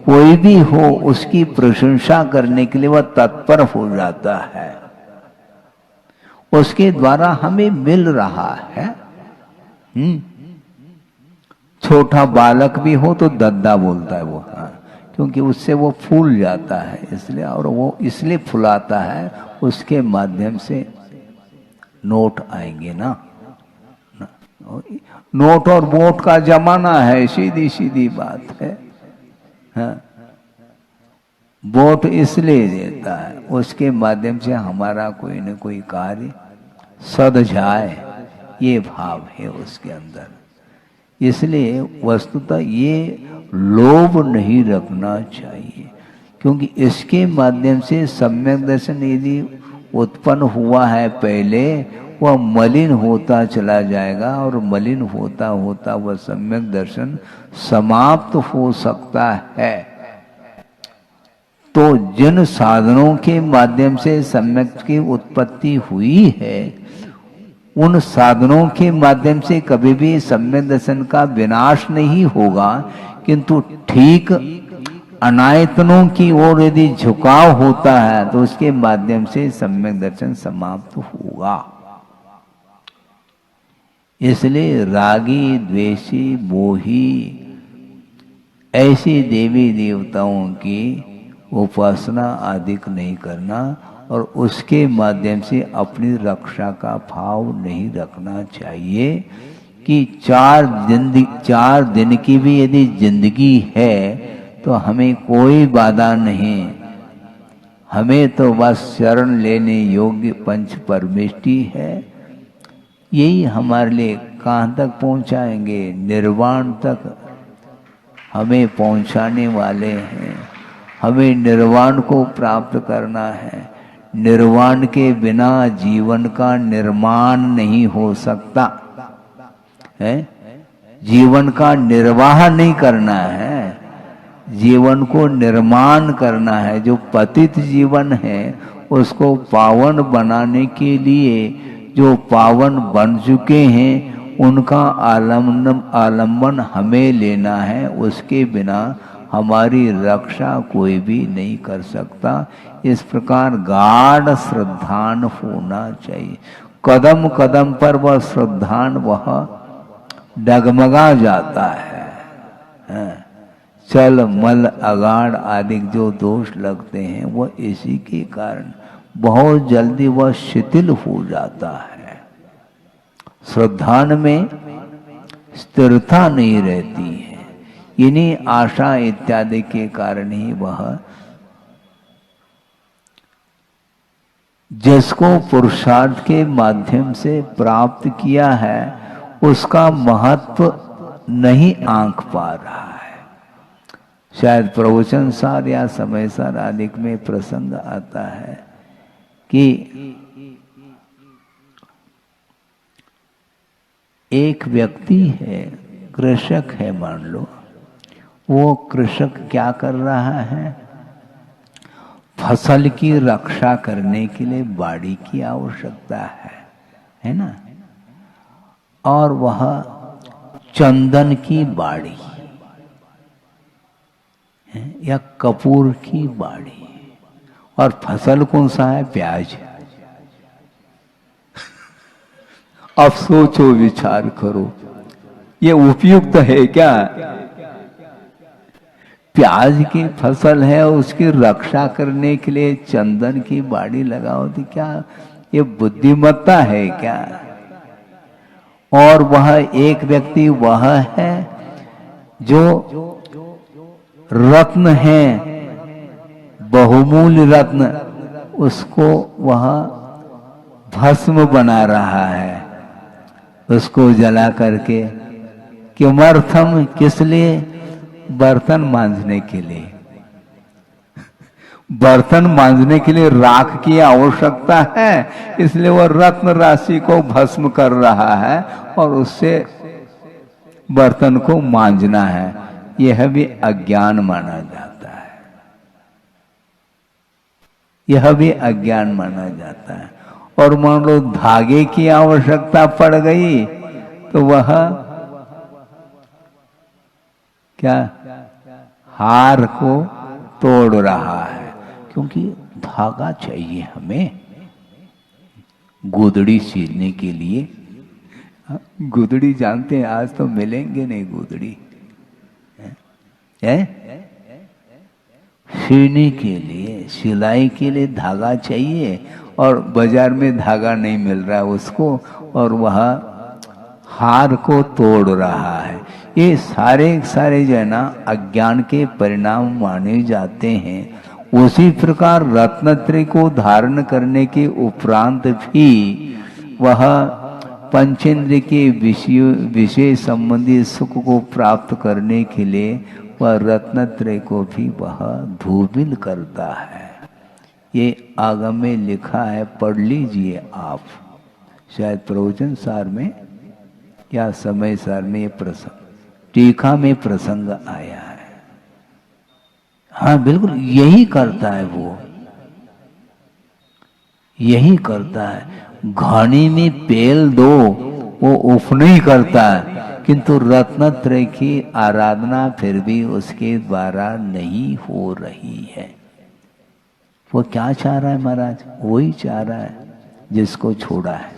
कोई भी हो, उसकी प्रशंसा करने के लिए वह तत्पर हो जाता है। उसके द्वारा हमें मिल रहा है। छोटा बालक भी हो तो दद्दा बोलता है वो, क्योंकि उससे वो फूल जाता है इसलिए, और वो इसलिए फुलाता है उसके माध्यम से नोट आएंगे ना। नोट और वोट का जमाना है, सीधी सीधी बात है। वोट इसलिए देता है उसके माध्यम से हमारा कोई न कोई कार्य सध जाए, ये भाव है उसके अंदर। इसलिए वस्तुतः ये लोभ नहीं रखना चाहिए, क्योंकि इसके माध्यम से सम्यक दर्शन यदि उत्पन्न हुआ है पहले, वह मलिन होता चला जाएगा, और मलिन होता होता वह सम्यक दर्शन समाप्त हो सकता है। तो जिन साधनों के माध्यम से सम्यक की उत्पत्ति हुई है, उन साधनों के माध्यम से कभी भी सम्यक दर्शन का विनाश नहीं होगा, किंतु ठीक अनायतनों की ओर यदि झुकाव होता है तो उसके माध्यम से सम्यक दर्शन समाप्त होगा। इसलिए रागी, द्वेषी, मोही ऐसी देवी देवताओं की उपासना अधिक नहीं करना, और उसके माध्यम से अपनी रक्षा का भाव नहीं रखना चाहिए कि 4 दिन की भी यदि जिंदगी है तो हमें कोई बाधा नहीं, हमें तो बस शरण लेने योग्य पंच परमेष्टि है। यही हमारे लिए कहाँ तक पहुँचाएंगे? निर्वाण तक हमें पहुँचाने वाले हैं। हमें निर्वाण को प्राप्त करना है। निर्वाण के बिना जीवन का निर्माण नहीं हो सकता है। जीवन का निर्वाह नहीं करना है, जीवन को निर्माण करना है। जो पतित जीवन है उसको पावन बनाने के लिए जो पावन बन चुके हैं उनका आलम्बन हमें लेना है। उसके बिना हमारी रक्षा कोई भी नहीं कर सकता। इस प्रकार गाढ़ श्रद्धान होना चाहिए। कदम कदम पर वह श्रद्धान वह डगमगा जाता है। चल मल अगाढ़ आदि जो दोष लगते हैं वह इसी के कारण बहुत जल्दी वह शिथिल हो जाता है। श्रद्धान में स्थिरता नहीं रहती है। इन्हीं आशा इत्यादि के कारण ही वह जिसको पुरुषार्थ के माध्यम से प्राप्त किया है उसका महत्व नहीं आंक पा रहा है। शायद प्रवचन सार या समय सार आदि में प्रसंग आता है कि एक व्यक्ति है, कृषक है मान लो। वो कृषक क्या कर रहा है? फसल की रक्षा करने के लिए बाड़ी की आवश्यकता है ना। और वह चंदन की बाड़ी है या कपूर की बाड़ी, और फसल कौन सा है? प्याज। अब सोचो, विचार करो, ये उपयुक्त है क्या? प्याज की फसल है, उसकी रक्षा करने के लिए चंदन की बाड़ी लगाओ, तो क्या ये बुद्धिमत्ता है क्या? और वह एक व्यक्ति वह है जो रत्न है, बहुमूल्य रत्न, उसको वह भस्म बना रहा है, उसको जला करके। किमर्थम? किस लिए? बर्तन मांजने के लिए। बर्तन मांजने के लिए राख की आवश्यकता है, इसलिए वह रत्न राशि को भस्म कर रहा है और उससे बर्तन को मांजना है। यह भी अज्ञान माना जाता है, यह भी अज्ञान माना जाता है। और मान लो धागे की आवश्यकता पड़ गई तो वह क्या हार को तोड़ रहा है, क्योंकि धागा चाहिए हमें गुदड़ी सीलने के लिए। गुदड़ी जानते हैं, आज तो मिलेंगे नहीं गुदड़ी है? सीने के लिए, सिलाई के लिए धागा चाहिए, और बाजार में धागा नहीं मिल रहा है उसको, और वह हार को तोड़ रहा है। ये सारे जो है ना अज्ञान के परिणाम माने जाते हैं। उसी प्रकार रत्नत्रय को धारण करने के उपरांत भी वह पंचेंद्र के विषय संबंधी सुख को प्राप्त करने के लिए वह रत्नत्रय को भी वह धूमिल करता है। ये आगम में लिखा है, पढ़ लीजिए आप, शायद प्रवचन सार में या समय सार में ये प्रसंग, टीका में प्रसंग आया है। हाँ बिल्कुल यही करता है, वो यही करता है। घानी में पेल दो, वो उफ नहीं करता है, किंतु रत्नत्रय की आराधना फिर भी उसके द्वारा नहीं हो रही है। वो क्या चाह रहा है महाराज? वही चाह रहा है जिसको छोड़ा है,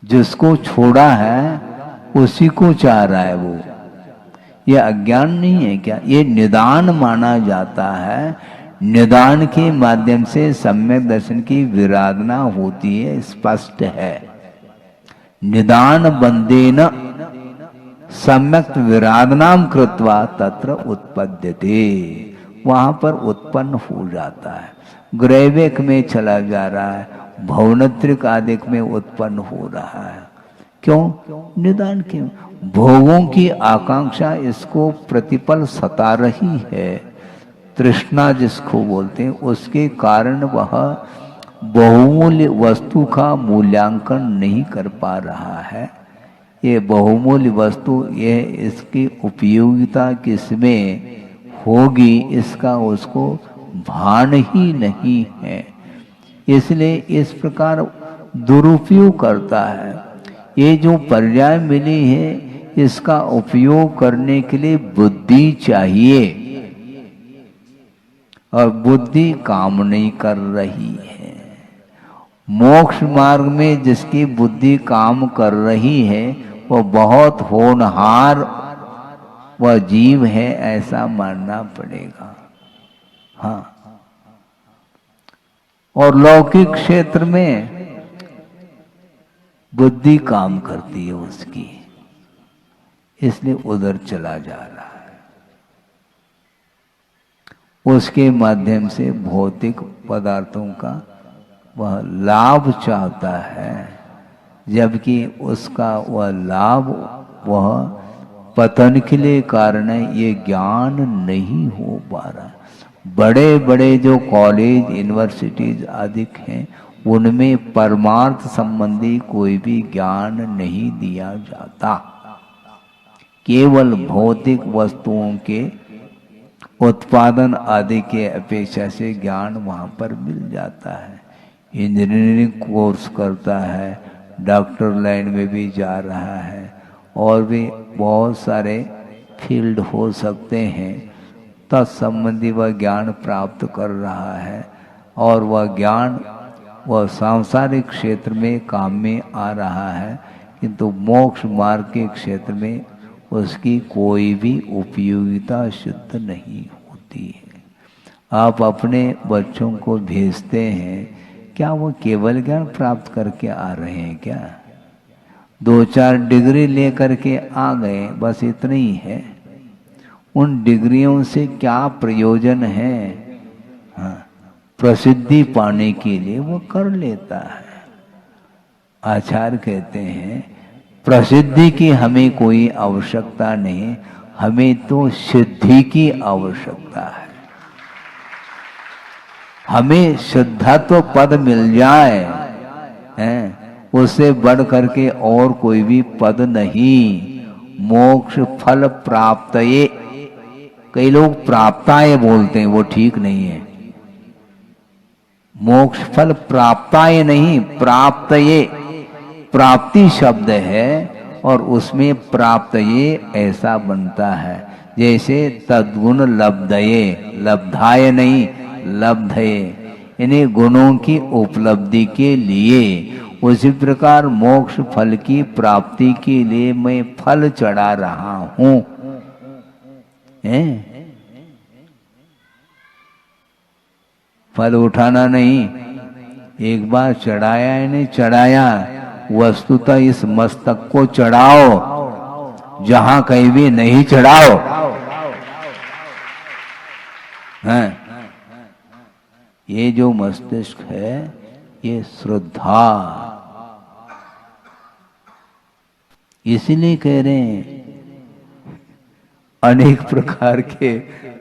जिसको छोड़ा है उसी को चाह रहा है वो। ये अज्ञान नहीं है क्या? ये निदान माना जाता है। निदान के माध्यम से सम्यक दर्शन की विराधना होती है, स्पष्ट है। निदान बंदेन सम्यक विराधनाम कृत्वा तत्र उत्पद्यते, वहां पर उत्पन्न हो जाता है। ग्रैवेक में चला जा रहा है, भवनत्रिक आदिक में उत्पन्न हो रहा है। क्यों? निदान क्यों? भोगों की आकांक्षा इसको प्रतिपल सता रही है, तृष्णा जिसको बोलते हैं, उसके कारण वह बहुमूल्य वस्तु का मूल्यांकन नहीं कर पा रहा है। ये बहुमूल्य वस्तु, ये इसकी उपयोगिता किसमें होगी इसका उसको भान ही नहीं है, इसलिए इस प्रकार दुरुपयोग करता है। ये जो पर्याय मिली है इसका उपयोग करने के लिए बुद्धि चाहिए, और बुद्धि काम नहीं कर रही है। मोक्ष मार्ग में जिसकी बुद्धि काम कर रही है वो बहुत होनहार वह जीव है, ऐसा मानना पड़ेगा। हाँ, और लौकिक क्षेत्र में बुद्धि काम करती है उसकी, इसलिए उधर चला जा रहा है। उसके माध्यम से भौतिक पदार्थों का वह लाभ चाहता है, जबकि उसका वह लाभ वह पतन के लिए कारण है, ये ज्ञान नहीं हो पा रहा। बड़े बड़े जो कॉलेज यूनिवर्सिटीज आदि हैं उनमें परमार्थ संबंधी कोई भी ज्ञान नहीं दिया जाता, केवल भौतिक वस्तुओं के उत्पादन आदि के अपेक्षा से ज्ञान वहाँ पर मिल जाता है। इंजीनियरिंग कोर्स करता है, डॉक्टर लाइन में भी जा रहा है, और भी बहुत सारे फील्ड हो सकते हैं, तत्संबंधी वह ज्ञान प्राप्त कर रहा है और वह ज्ञान वह सांसारिक क्षेत्र में काम में आ रहा है, किंतु मोक्ष मार्ग के क्षेत्र में उसकी कोई भी उपयोगिता सिद्ध नहीं होती है। आप अपने बच्चों को भेजते हैं, क्या वो केवल ज्ञान प्राप्त करके आ रहे हैं क्या? 2-4 डिग्री लेकर के आ गए, बस इतना ही है। उन डिग्रियों से क्या प्रयोजन है? हाँ, प्रसिद्धि पाने के लिए वो कर लेता है। आचार्य कहते हैं प्रसिद्धि की हमें कोई आवश्यकता नहीं, हमें तो सिद्धि की आवश्यकता है। हमें शुद्धत्व पद मिल जाए, उससे बढ़ करके और कोई भी पद नहीं। मोक्ष फल प्राप्तये, कई लोग प्राप्ताय बोलते हैं, वो ठीक नहीं है। मोक्ष फल प्राप्ताय नहीं, प्राप्तये, प्राप्ति शब्द है और उसमें प्राप्तये ऐसा बनता है। जैसे तद्गुण लब्धये, लब्धाय नहीं, लब्धये, इन्हीं गुणों की उपलब्धि के लिए। उसी प्रकार मोक्ष फल की प्राप्ति के लिए मैं फल चढ़ा रहा हूं। फल उठाना नहीं, एक बार चढ़ाया है, नहीं चढ़ाया, वस्तुतः इस मस्तक को चढ़ाओ, जहां कहीं भी नहीं चढ़ाओ। ये जो मस्तिष्क है ये श्रद्धा, इसलिए कह रहे हैं अनेक प्रकार के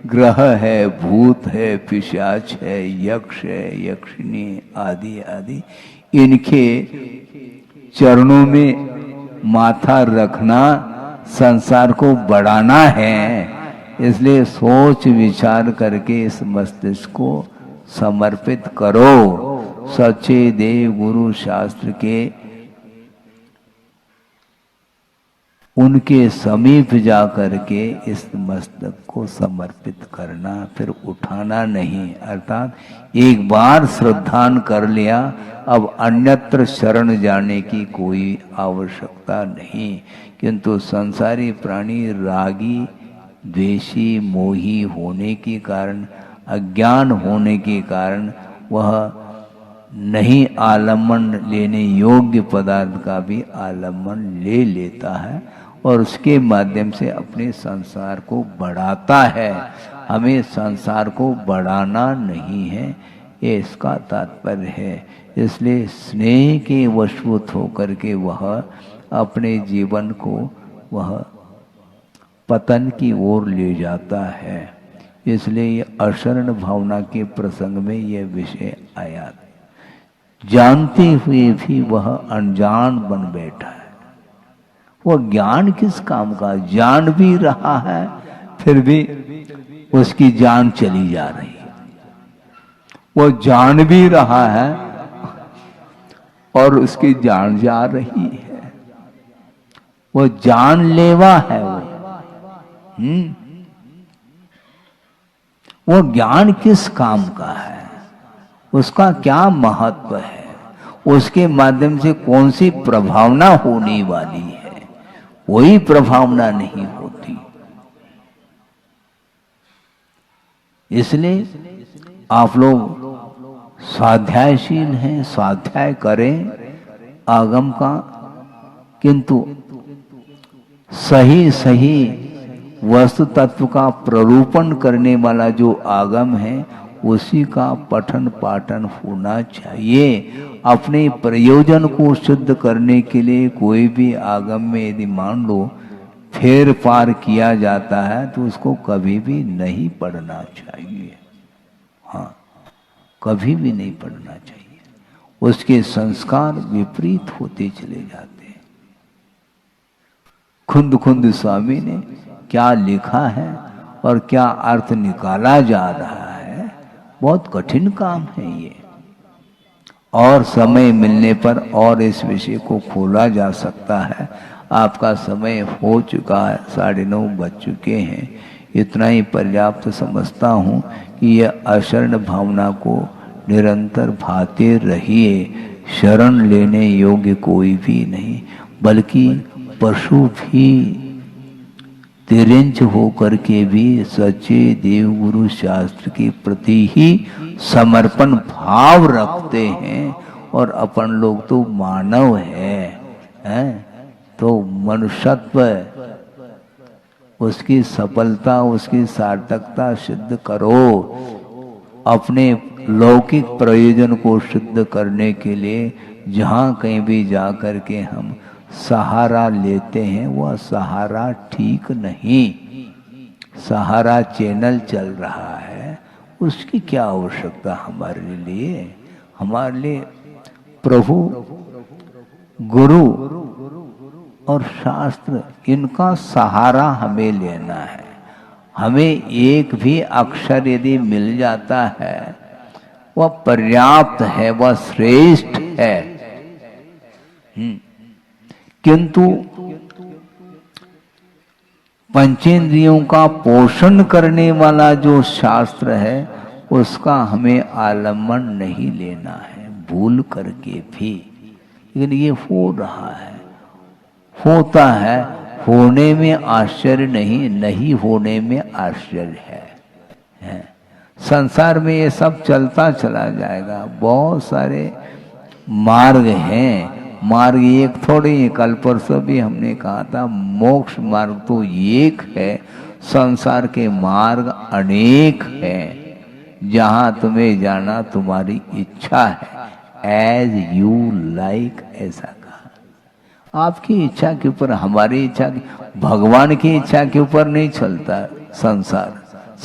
ग्रह है, भूत है, पिशाच है, यक्ष है, यक्षिणी आदि आदि, इनके चरणों में माथा रखना संसार को बढ़ाना है। इसलिए सोच विचार करके इस मस्तिष्क को समर्पित करो। सच्चे देव गुरु शास्त्र के उनके समीप जा करके इस मस्तक को समर्पित करना, फिर उठाना नहीं। अर्थात एक बार श्रद्धान कर लिया, अब अन्यत्र शरण जाने की कोई आवश्यकता नहीं। किंतु संसारी प्राणी रागी, द्वेषी, मोही होने के कारण, अज्ञान होने के कारण वह नहीं आलम्बन लेने योग्य पदार्थ का भी आलम्बन ले लेता है और उसके माध्यम से अपने संसार को बढ़ाता है। हमें संसार को बढ़ाना नहीं है, ये इसका तात्पर्य है। इसलिए स्नेह के वशभूत होकर के वह अपने जीवन को वह पतन की ओर ले जाता है। इसलिए ये अशरण भावना के प्रसंग में यह विषय आया। जानते हुए भी वह अनजान बन बैठा है। वह ज्ञान किस काम का? जान भी रहा है फिर भी उसकी जान चली जा रही है। वो जान भी रहा है और उसकी जान जा रही है। वो जानलेवा है। वो ज्ञान किस काम का है? उसका क्या महत्व है? उसके माध्यम से कौन सी प्रभावना होने वाली है? वही प्रभावना नहीं होती। इसलिए आप लोग स्वाध्यायशील हैं, स्वाध्याय करें आगम का, किंतु सही सही वस्तु तत्व का प्ररूपण करने वाला जो आगम है उसी का पठन पाठन होना चाहिए। अपने प्रयोजन को सिद्ध करने के लिए कोई भी आगम में यदि मान लो फेर पार किया जाता है तो उसको कभी भी नहीं पढ़ना चाहिए। हाँ, कभी भी नहीं पढ़ना चाहिए। उसके संस्कार विपरीत होते चले जाते हैं। खुंद खुंद स्वामी ने क्या लिखा है और क्या अर्थ निकाला जा रहा है, बहुत कठिन काम है ये। और समय मिलने पर और इस विषय को खोला जा सकता है। आपका समय हो चुका है, 9:30 बज चुके हैं। इतना ही पर्याप्त समझता हूँ कि यह अशरण भावना को निरंतर भाते रहिए। शरण लेने योग्य कोई भी नहीं, बल्कि पशु भी तिरंज होकर के भी सच्चे देव गुरु शास्त्र के प्रति ही समर्पण भाव रखते हैं। और अपन लोग तो मानव हैं, तो मनुष्यत्व, उसकी सफलता, उसकी सार्थकता सिद्ध करो। अपने लौकिक प्रयोजन को सिद्ध करने के लिए जहाँ कहीं भी जा कर के हम सहारा लेते हैं, वह सहारा ठीक नहीं। सहारा चैनल चल रहा है, उसकी क्या आवश्यकता हमारे लिए? हमारे लिए प्रभु, गुरु और शास्त्र, इनका सहारा हमें लेना है। हमें एक भी अक्षर यदि मिल जाता है, वह पर्याप्त है, वह श्रेष्ठ है। किंतु पंचेंद्रियों का पोषण करने वाला जो शास्त्र है, उसका हमें आलम्बन नहीं लेना है, भूल करके भी। लेकिन ये हो रहा है, होता है, होने में आश्चर्य नहीं, नहीं होने में आश्चर्य है। संसार में ये सब चलता चला जाएगा। बहुत सारे मार्ग हैं, मार्ग एक थोड़े ही। कल परसों भी हमने कहा था, मोक्ष मार्ग तो एक है, संसार के मार्ग अनेक हैं। जहां तुम्हें जाना तुम्हारी इच्छा है, एज यू लाइक, ऐसा कहा। आपकी इच्छा के ऊपर, हमारी इच्छा, भगवान की इच्छा के ऊपर नहीं चलता संसार।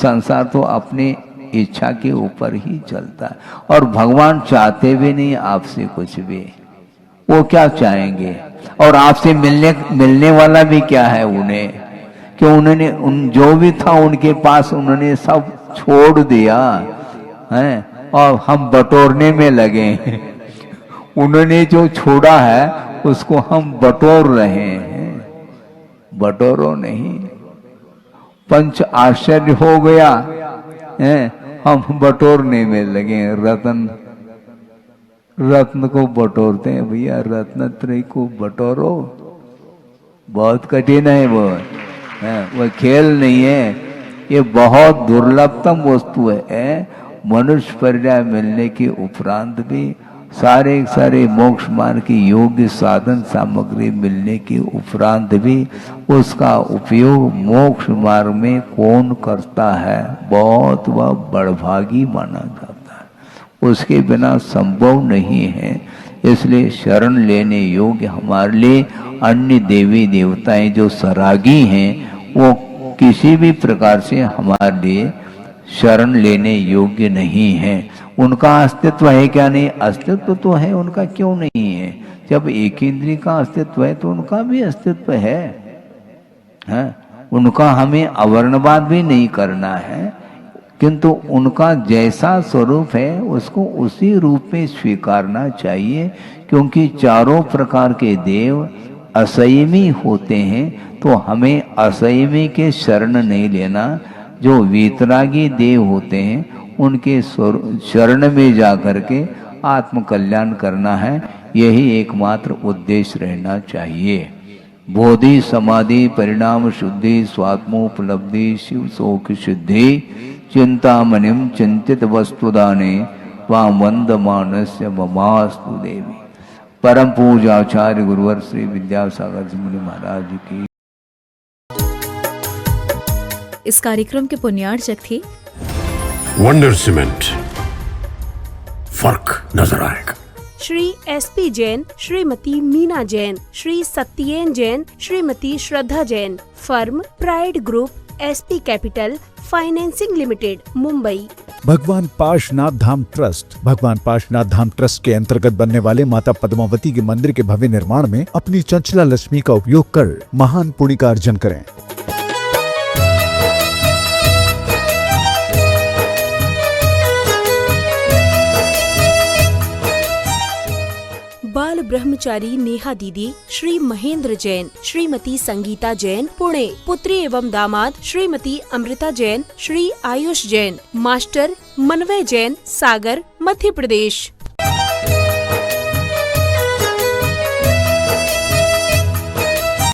संसार तो अपने इच्छा के ऊपर ही चलता है। और भगवान चाहते भी नहीं आपसे कुछ भी, वो क्या चाहेंगे? और आपसे मिलने वाला भी क्या है उन्हें? कि उन्होंने जो भी था उनके पास, उन्होंने सब छोड़ दिया है और हम बटोरने में लगे हैं। उन्होंने जो छोड़ा है उसको हम बटोर रहे हैं। बटोरो नहीं, पंच आश्चर्य हो गया है, हम बटोरने में लगे। रत्न को बटोरते हैं भैया, रत्नत्रय को बटोरो, बहुत कठिन है वो खेल नहीं है। ये बहुत दुर्लभतम वस्तु है। मनुष्य पर्याय मिलने के उपरांत भी सारे मोक्ष मार्ग की योग्य साधन सामग्री मिलने के उपरांत भी उसका उपयोग मोक्ष मार्ग में कौन करता है? बहुत वह बड़भागी माना जाता है, उसके बिना संभव नहीं है। इसलिए शरण लेने योग्य हमारे लिए अन्य देवी देवताएं जो सरागी हैं, वो किसी भी प्रकार से हमारे लिए शरण लेने योग्य नहीं है। उनका अस्तित्व है क्या? नहीं, अस्तित्व तो है उनका, क्यों नहीं है? जब एक इंद्रिय का अस्तित्व है तो उनका भी अस्तित्व है। उनका हमें अवर्णवाद भी नहीं करना है, किंतु उनका जैसा स्वरूप है उसको उसी रूप में स्वीकारना चाहिए। क्योंकि चारों प्रकार के देव असंयमी होते हैं, तो हमें असंयमी के शरण नहीं लेना। जो वीतरागी देव होते हैं उनके शरण में जा करके आत्म कल्याण करना है, यही एकमात्र उद्देश्य रहना चाहिए। बोधि समाधि परिणाम शुद्धि स्वात्मोपलब्धि शिव शोक सिद्धि चिंतामणिम चिंतित वस्तुदाने वाम वंद मानस्य ममास्तु देवी। परम पूज्याचार्य गुरुवर श्री विद्यासागर जी मुनि महाराज की। इस कार्यक्रम के पुण्यार्चक थे वंडर सीमेंट, फर्क नजर आएगा। Shri SP Jain, Shrimati Meena Jain, Shri Satyen Jain, Shrimati Shraddha Jain. Firm Pride Group, SP Capital Financing Limited, Mumbai. भगवान पार्श्वनाथ धाम ट्रस्ट। भगवान पार्श्वनाथ धाम ट्रस्ट के अंतर्गत बनने वाले माता पद्मावती के मंदिर के भव्य निर्माण में अपनी चंचला लक्ष्मी का उपयोग कर महान पुण्य का अर्जन करें। बाल ब्रह्मचारी नेहा दीदी, श्री महेंद्र जैन, श्रीमती संगीता जैन, पुणे। पुत्री एवं दामाद श्रीमती अमृता जैन, श्री आयुष जैन। मास्टर मनवे जैन, सागर, मध्य प्रदेश।